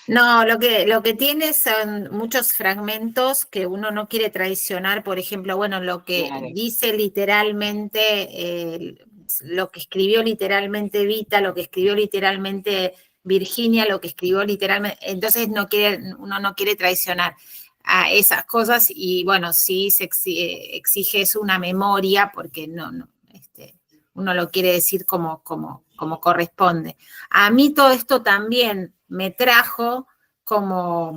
No, lo que tiene son muchos fragmentos que uno no quiere traicionar, por ejemplo, bueno, lo que Claro. dice literalmente, lo que escribió literalmente Vita, lo que escribió literalmente Virginia, lo que escribió literalmente, entonces uno no quiere traicionar a esas cosas y bueno, sí se exige eso una memoria porque uno lo quiere decir como corresponde. A mí todo esto también me trajo como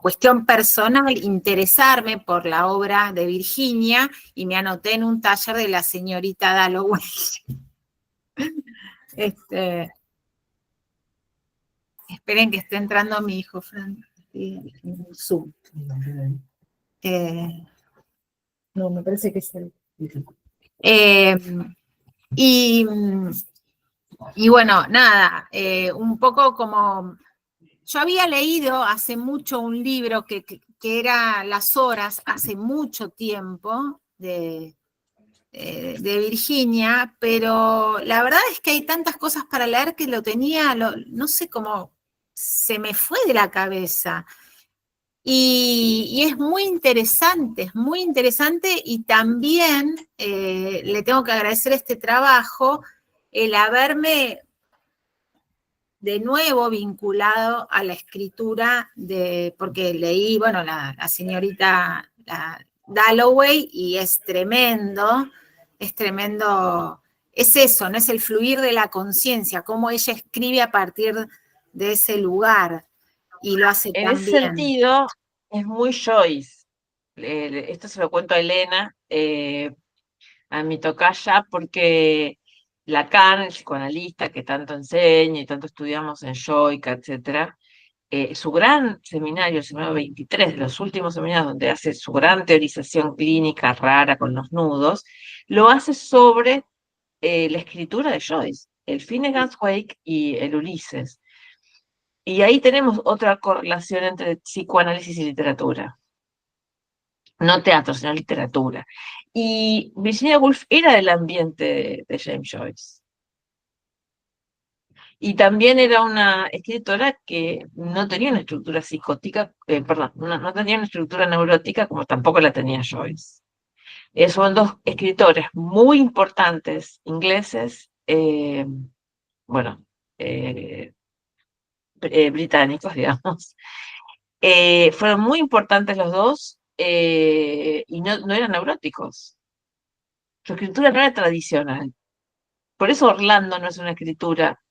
cuestión personal interesarme por la obra de Virginia y me anoté en un taller de la señorita Dalloway. Esperen que esté entrando mi hijo, Fran, en Zoom. No, me parece que es el... Y bueno, nada, un poco como... Yo había leído hace mucho un libro que era Las Horas, hace mucho tiempo, de Virginia, pero la verdad es que hay tantas cosas para leer que lo tenía, no sé cómo se me fue de la cabeza. Y es muy interesante y también le tengo que agradecer este trabajo, el haberme de nuevo vinculado a la escritura, porque leí, bueno, la señorita Dalloway y es tremendo, es eso, ¿no? Es el fluir de la conciencia, cómo ella escribe a partir de ese lugar y lo hace En tan ese bien. sentido, es muy Joyce. Esto se lo cuento a Elena, a mi tocaya, porque Lacan, el psicoanalista que tanto enseña y tanto estudiamos en Joica, etcétera, su gran seminario, el seminario 23, de los últimos seminarios donde hace su gran teorización clínica rara con los nudos, lo hace sobre la escritura de Joyce, el Finnegan's Wake y el Ulises. Y ahí tenemos otra correlación entre psicoanálisis y literatura. No teatro, sino literatura. Y Virginia Woolf era del ambiente de James Joyce. Y también era una escritora que no tenía una estructura psicótica, perdón, no tenía una estructura neurótica como tampoco la tenía Joyce. Son dos escritores muy importantes ingleses, bueno, eh, británicos, digamos. Fueron muy importantes los dos y no eran neuróticos. Su escritura no era tradicional. Por eso Orlando no es una escritura,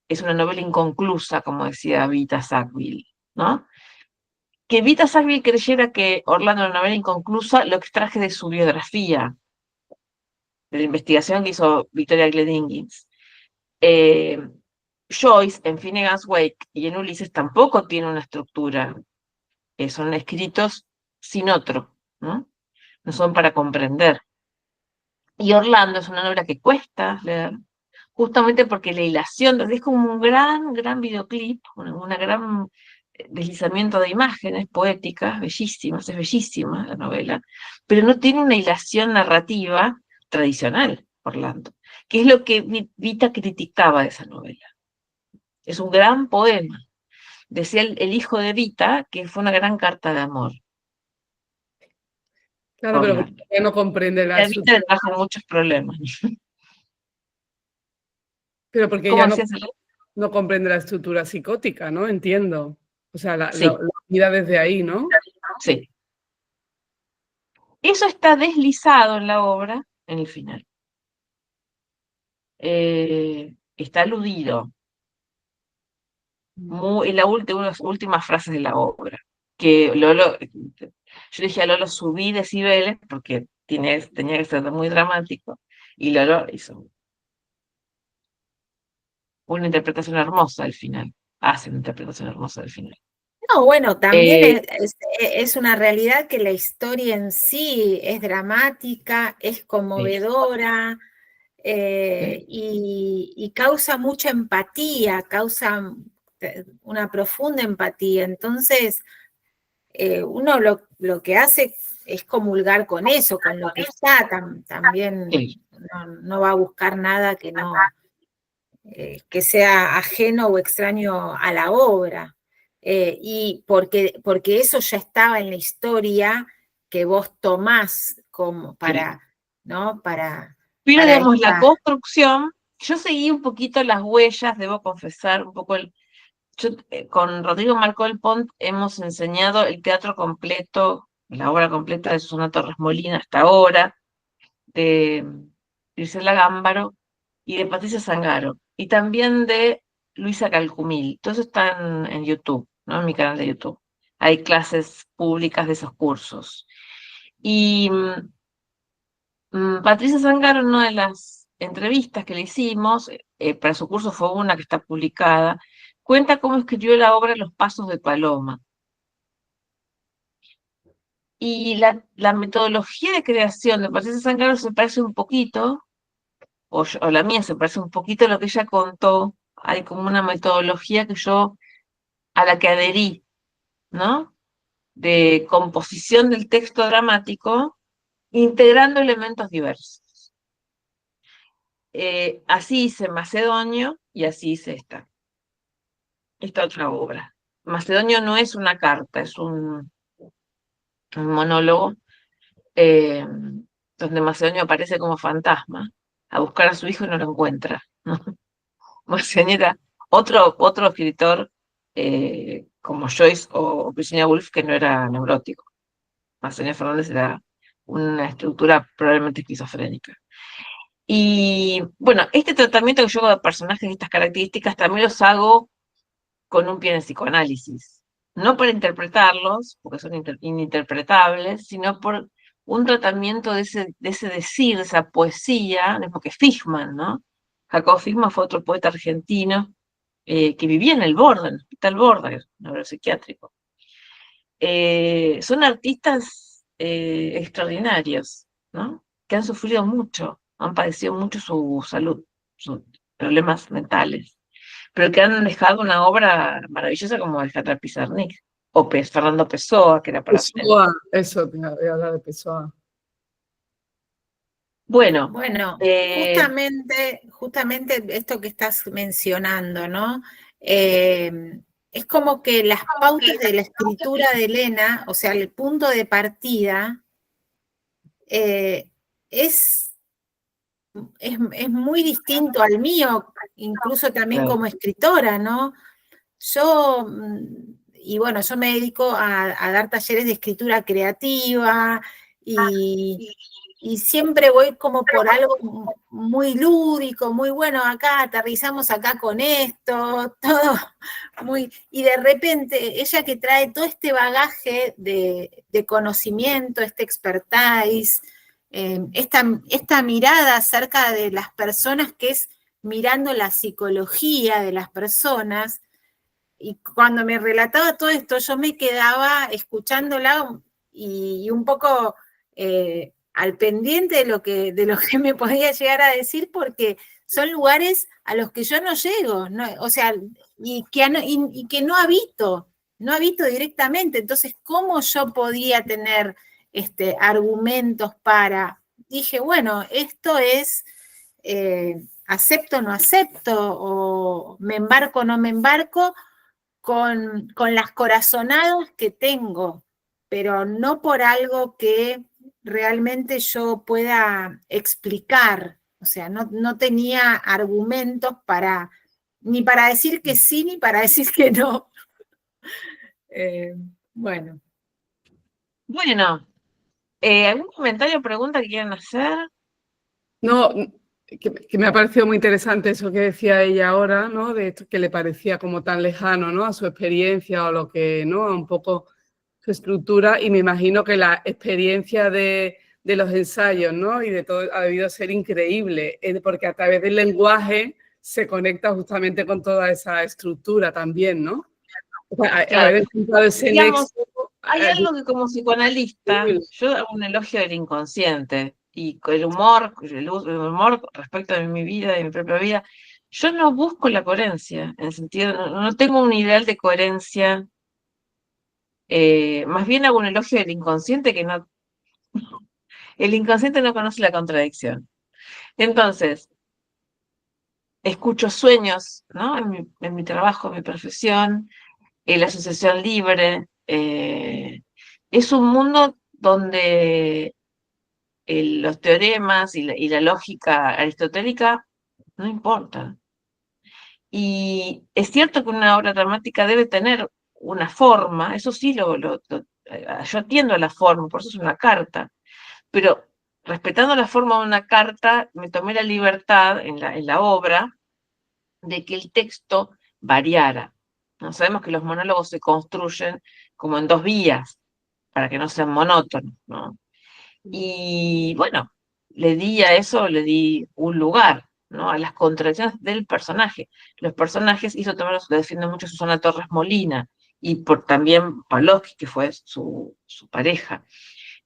es una novela inconclusa, como decía Vita Sackville, ¿no? Que Vita Sackville creyera que Orlando era una novela inconclusa lo extraje de su biografía, de la investigación que hizo Victoria Glendinkins. Joyce en Finnegan's Wake y en Ulises tampoco tiene una estructura, son escritos sin otro, ¿no? No son para comprender. Y Orlando es una novela que cuesta leer, justamente porque la hilación, es como un gran videoclip, una gran deslizamiento de imágenes poéticas, bellísimas, es bellísima la novela, pero no tiene una hilación narrativa tradicional, Orlando, que es lo que Vita criticaba de esa novela. Es un gran poema. Decía el hijo de Vita que fue una gran carta de amor. Claro, pero Orlando. ya no comprende la A Vita le trajo muchos problemas. Pero porque ¿Cómo ella decías? no comprende la estructura psicótica, ¿no? Entiendo. O sea, Sí, la vida desde ahí, ¿no? sí. Eso está deslizado en la obra en el final. Está aludido en las últimas frases de la obra. Que Lolo, yo le dije a Lolo, subí decibeles porque tenía que ser muy dramático. Y Lolo hizo una interpretación hermosa al final. Hace una interpretación hermosa al final. No, bueno, también Eh, es una realidad que la historia en sí es dramática, es conmovedora y causa mucha empatía, causa una profunda empatía. Entonces, uno lo que hace es comulgar con eso, con lo que está, también sí. no va a buscar nada que sea ajeno o extraño a la obra. Y porque eso ya estaba en la historia que vos tomás como para, ¿no? Pero Para digamos, la esta. construcción, yo seguí un poquito las huellas, debo confesar, un poco con Rodrigo Marcol Pont hemos enseñado el teatro completo, la obra completa de Susana Torres Molina hasta ahora, de Grisela Gámbaro y de Patricia Zangaro, y también de Luisa Calcumil. Todo eso está en YouTube, ¿no? En mi canal de YouTube. Hay clases públicas de esos cursos. Y Patricia Zangaro, en una de las entrevistas que le hicimos, para su curso fue una que está publicada, cuenta cómo escribió la obra Los Pasos de Paloma. Y la metodología de creación de Patricia Zangaro se parece un poquito, o la mía se parece un poquito a lo que ella contó. Hay como una metodología a la que adherí, ¿no? De composición del texto dramático, integrando elementos diversos. Así hice Macedonio y así hice esta otra obra. Macedonio no es una carta, es un monólogo eh, donde Macedonio aparece como fantasma a buscar a su hijo y no lo encuentra, ¿no? Macedonio era otro escritor como Joyce o Virginia Woolf que no era neurótico. Macedonio Fernández era una estructura probablemente esquizofrénica. Y bueno, este tratamiento que yo hago de personajes de estas características también los hago con un pie en el psicoanálisis. No para interpretarlos, porque son ininterpretables, sino por un tratamiento de ese decir, de esa poesía, mismo que Fishman, ¿no? Jacob Fishman fue otro poeta argentino que vivía en el Borda, en el Hospital Borda, que es un neuropsiquiátrico. Son artistas extraordinarios, ¿no? Que han sufrido mucho, han padecido mucho su salud, sus problemas mentales, pero que han dejado una obra maravillosa como el Jatra Pizarnik, o Fernando Pessoa, que era para tener. Pessoa, eso, te voy a hablar de Pessoa. Bueno, Bueno, eh, justamente esto que estás mencionando, ¿no? Es como que las pautas de la escritura de Elena, o sea, el punto de partida, eh, es, es muy distinto al mío, incluso también como escritora, ¿no? Yo, y bueno, yo me dedico a dar talleres de escritura creativa y siempre voy como por algo muy lúdico, muy bueno, acá aterrizamos acá con esto, todo muy, y de repente ella que trae todo este bagaje de conocimiento, este expertise, esta mirada acerca de las personas que es mirando la psicología de las personas, y cuando me relataba todo esto, yo me quedaba escuchándola y un poco al pendiente de lo que me podía llegar a decir, porque son lugares a los que yo no llego, ¿no? O sea, y que no habito directamente. Entonces, ¿cómo yo podía tener argumentos para? Dije, bueno, esto es acepto o no acepto, o me embarco o no me embarco, con las corazonadas que tengo, pero no por algo que realmente yo pueda explicar. O sea, no tenía argumentos para, ni para decir que sí, ni para decir que no. Eh, bueno. bueno, ¿algún comentario o pregunta que quieran hacer? No, que me ha parecido muy interesante eso que decía ella ahora, ¿no? De esto que le parecía como tan lejano, ¿no? A su experiencia o lo que, ¿no? A un poco su estructura, y me imagino que la experiencia de los ensayos, ¿no? Y de todo ha debido ser increíble, porque a través del lenguaje se conecta justamente con toda esa estructura también, ¿no? O sea, Claro, haber encontrado ese digamos, nexo. hay algo que como psicoanalista, yo hago un elogio del inconsciente y con el humor, el humor respecto de mi vida, de mi propia vida, yo no busco la coherencia, en el sentido, no tengo un ideal de coherencia, más bien hago un elogio del inconsciente que no, el inconsciente no conoce la contradicción. Entonces, escucho sueños, ¿no? En mi trabajo, en mi profesión, en la asociación libre, es un mundo donde los teoremas y la lógica aristotélica no importan. Y es cierto que una obra dramática debe tener una forma, eso sí yo atiendo a la forma, por eso es una carta, pero respetando la forma de una carta, me tomé la libertad en la obra de que el texto variara. ¿No? Sabemos que los monólogos se construyen como en dos vías, para que no sean monótonos, ¿no? Y bueno, le di un lugar, ¿no? A las contradicciones del personaje. Los personajes, y eso también lo defiende mucho Susana Torres Molina, y por también Pavlovsky, que fue su pareja.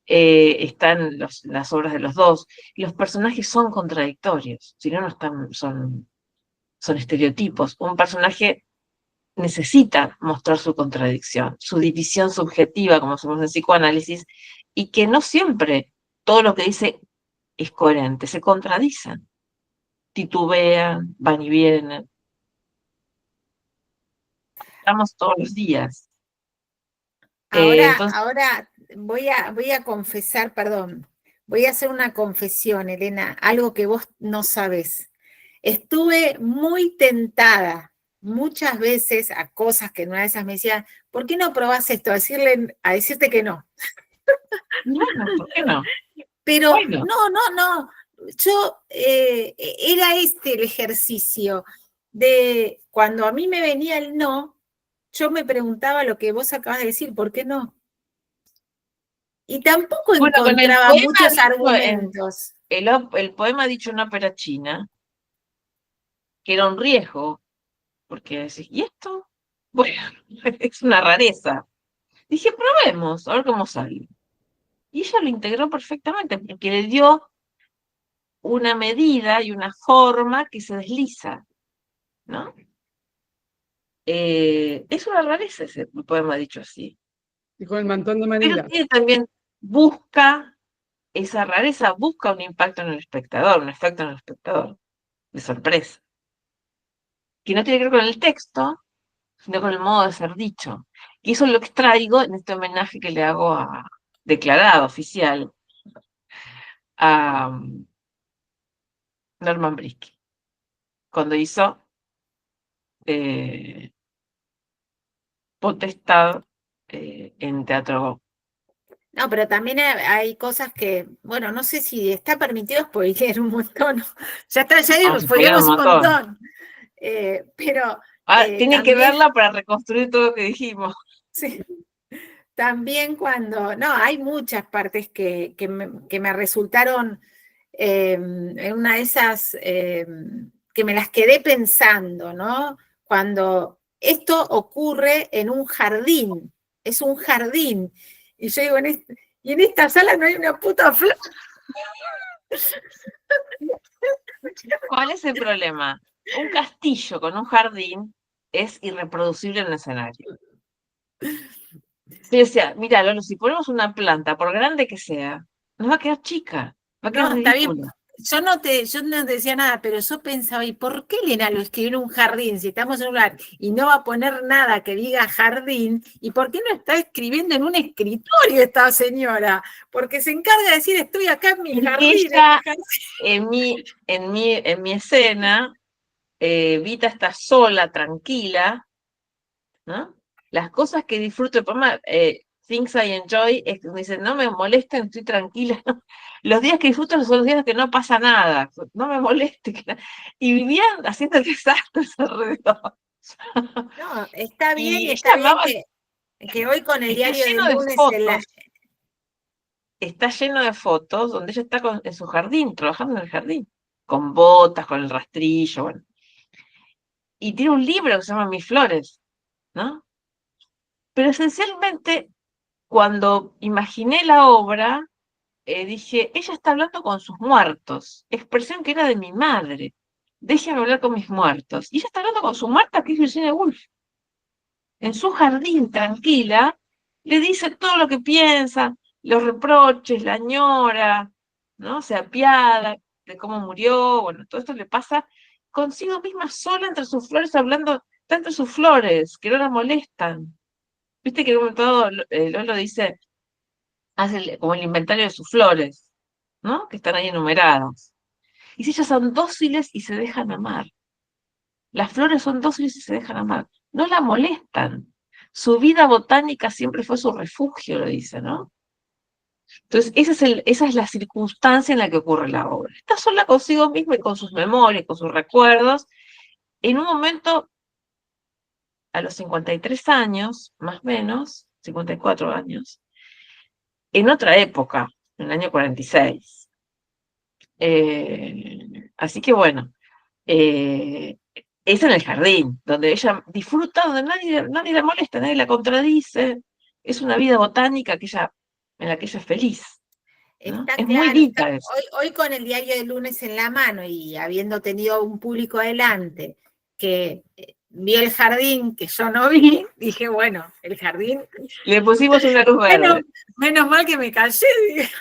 Están las obras de los dos, y los personajes son contradictorios, si no, no están, son estereotipos. Un personaje necesita mostrar su contradicción, su división subjetiva, como hacemos en psicoanálisis, y que no siempre todo lo que dice es coherente, se contradicen, titubean, van y vienen, estamos todos los días. Entonces, Ahora voy a confesar, perdón, voy a hacer una confesión, Elena, algo que vos no sabés. Estuve muy tentada muchas veces a cosas que una de esas me decían, ¿por qué no probás esto? A decirte que no. bueno, ¿por qué no? Pero Bueno, no. Yo, era el ejercicio de cuando a mí me venía el no, yo me preguntaba lo que vos acabas de decir, ¿por qué no? Y tampoco bueno, con el encontraba poema muchos dicho argumentos. el poema dicho en ópera china, que era un riesgo, porque decís, ¿y esto? Bueno, es una rareza. Dije, probemos, a ver cómo sale. Y ella lo integró perfectamente, porque le dio una medida y una forma que se desliza, ¿no? Es una rareza ese poema dicho así. Y con el mantón de Pero Manila. tiene también, busca esa rareza, busca un impacto en el espectador, un efecto en el espectador, de sorpresa, que no tiene que ver con el texto, sino con el modo de ser dicho. Y eso lo extraigo en este homenaje que le hago declarado, oficial, a Norman Brisky, cuando hizo Potestad en Teatro. No, pero también hay cosas que, bueno, no sé si está permitido spoilear un montón. Ya está, ya Vamos a spoilear un spoileamos un montón. montón. Pero Tienen que también, verla para reconstruir todo lo que dijimos. sí, también cuando, no, hay muchas partes que me resultaron en una de esas que me las quedé pensando, ¿no? Cuando esto ocurre en un jardín, es un jardín. Y yo digo, y en esta sala no hay una puta flor. ¿Cuál es el problema? Un castillo con un jardín es irreproducible en el escenario. Sí, o sea, mira, Lolo, si ponemos una planta, por grande que sea, nos va a quedar chica, va a quedar No, está bien. ridícula. Yo no te decía nada, pero yo pensaba, ¿y por qué Elena lo escribió en un jardín si estamos en un lugar y no va a poner nada que diga jardín? ¿Y por qué no está escribiendo en un escritorio esta señora? Porque se encarga de decir, estoy acá en mi Porque jardín, ella, en mi escena, Vita está sola, tranquila, ¿no? Las cosas que disfruto, el poema Things I Enjoy, es que me dicen, no me molesten, estoy tranquila. Los días que disfruto son los días que no pasa nada, no me moleste. Y vivían haciendo desastres alrededor. No, está bien y Y está ella bien amaba, que hoy con el está diario del lleno de lunes fotos, está lleno de fotos donde ella está en su jardín, trabajando en el jardín, con botas, con el rastrillo, bueno. Y tiene un libro que se llama Mis Flores, ¿no? Pero esencialmente, cuando imaginé la obra, dije, ella está hablando con sus muertos, expresión que era de mi madre. Déjame hablar con mis muertos. Y ella está hablando con su muerta, que es Virginia Woolf. En su jardín, tranquila, le dice todo lo que piensa, los reproches, la añora, ¿no? Se apiada de cómo murió, bueno, todo esto le pasa consigo misma sola entre sus flores, hablando tanto de sus flores, que no la molestan. Viste que en un momento dado, Lolo dice, hace como el inventario de sus flores, ¿no? Que están ahí enumeradas. Y si ellas son dóciles y se dejan amar. Las flores son dóciles y se dejan amar. No la molestan. Su vida botánica siempre fue su refugio, lo dice, ¿no? Entonces, esa es la circunstancia en la que ocurre la obra. Está sola consigo misma y con sus memorias, con sus recuerdos. En un momento, a los 53 años, más o menos, 54 años, en otra época, en el año 46. Así que bueno, eh, es en el jardín, donde ella disfruta, donde nadie la molesta, nadie la contradice. Es una vida botánica en la que ella es feliz, ¿no? está Es muy claro. Vita eso. Hoy con el diario del lunes en la mano y habiendo tenido un público adelante que vio el jardín que yo no vi, dije, bueno, el jardín, Le pusimos una luz menos, verde. menos mal que me callé. Dije.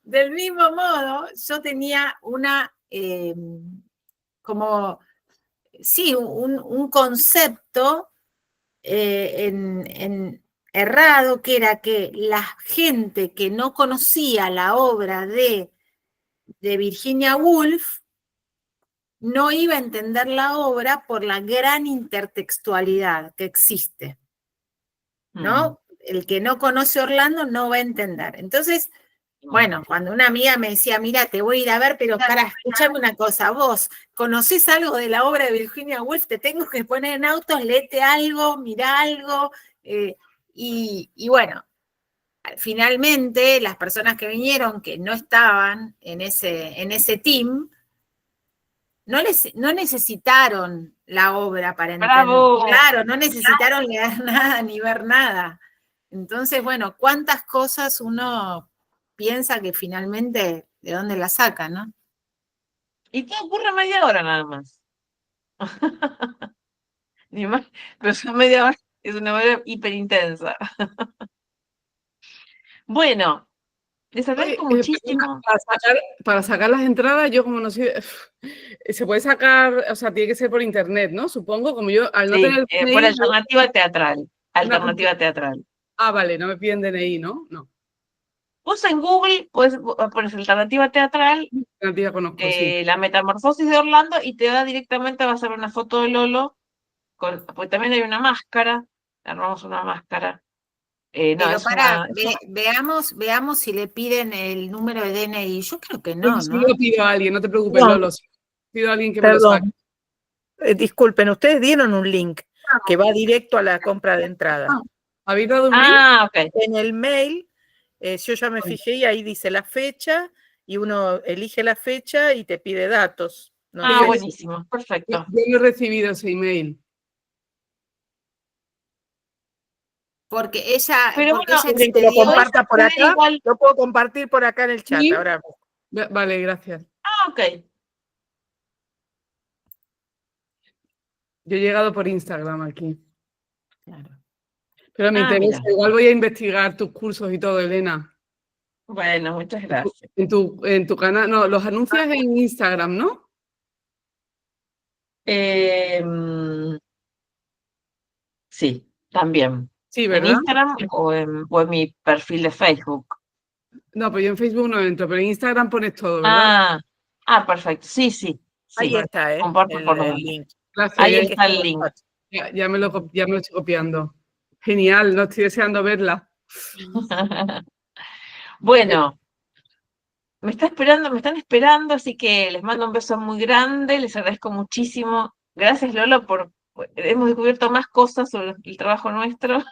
Del mismo modo, yo tenía como, sí, un concepto errado, que era que la gente que no conocía la obra de Virginia Woolf no iba a entender la obra por la gran intertextualidad que existe, ¿no? El que no conoce Orlando no va a entender. Entonces, bueno, cuando una amiga me decía, mira, te voy a ir a ver, pero para escucharme una cosa, vos conocés algo de la obra de Virginia Woolf, te tengo que poner en autos, léete algo, mirá algo, y bueno, finalmente las personas que vinieron, que no estaban en ese team, no necesitaron la obra para entender. ¡Bravo! Claro, no necesitaron leer nada ni ver nada. Entonces, bueno, cuántas cosas uno piensa que finalmente de dónde la saca, ¿no? Y todo ocurre a media hora nada más. Ni más, pero esa media hora es una hora hiper intensa. Bueno, les Oye, agradezco perdona, muchísimo. para sacar las entradas, yo como no sé, se puede sacar, o sea, tiene que ser por internet, ¿no? Supongo, como yo, al no Sí, tener por DNI, alternativa teatral. una Alternativa teatral. vale, no me piden DNI, ¿no? No, Vos en Google pones alternativa teatral, alternativa conozco, sí. la metamorfosis de Orlando y te da directamente, vas a ver una foto de Lolo, porque también hay una máscara, armamos una máscara. No, Pero es para, una, veamos si le piden el número de DNI. Yo creo que Yo no, sí ¿no? lo pido a alguien, no te preocupes, No, Lolo. Sí, pido a alguien que me lo saque. perdón. Disculpen, ustedes dieron un link que va directo a la compra de entrada. ¿Habéis dado un link? ok. En el mail, yo ya me fijé y ahí dice la fecha y uno elige la fecha y te pide datos. No sé si- Buenísimo, perfecto. Yo no he recibido ese email. Porque ella, Pero porque bueno, ella ¿Quieren que lo accedió. podés comparta por acceder acá? igual. Lo puedo compartir por acá en el chat. Sí. Ahora, Vale, gracias. Ok. Yo he llegado por Instagram aquí. Claro. Pero me interesa, Mira. igual voy a investigar tus cursos y todo, Elena. Bueno, muchas gracias. En tu canal, no, los anuncios en Instagram, ¿no? Sí, también. Sí, En ¿verdad? Instagram o en mi perfil de Facebook. No, pues yo en Facebook no entro, pero en Instagram pones todo, ¿verdad? Perfecto. Sí, sí. ahí Sí. está, Comparto por el los link. Gracias, Ahí El link está está en el el link. chat. ya me lo estoy copiando. Genial, no estoy deseando verla. Bueno, me están esperando, así que les mando un beso muy grande, les agradezco muchísimo. Gracias, Lola, hemos descubierto más cosas sobre el trabajo nuestro,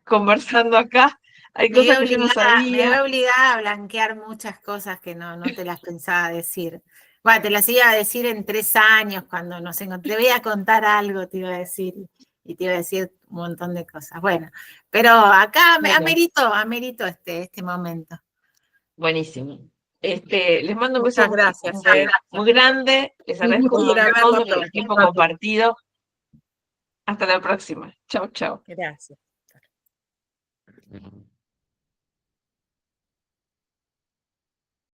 conversando acá. Hay cosas que yo no Me sabía. veo obligada a blanquear muchas cosas que no te las pensaba decir. Bueno, te las iba a decir en 3 años cuando nos encontré. Te voy a contar algo, te iba a decir, y te iba a decir un montón de cosas. Bueno, pero acá amerito este momento. Buenísimo. Les mando un Muchas beso gracias. muy grande, les agradezco un Voy a ir a verla montón el tiempo compartido. Hasta la próxima. Chau, chau. Gracias.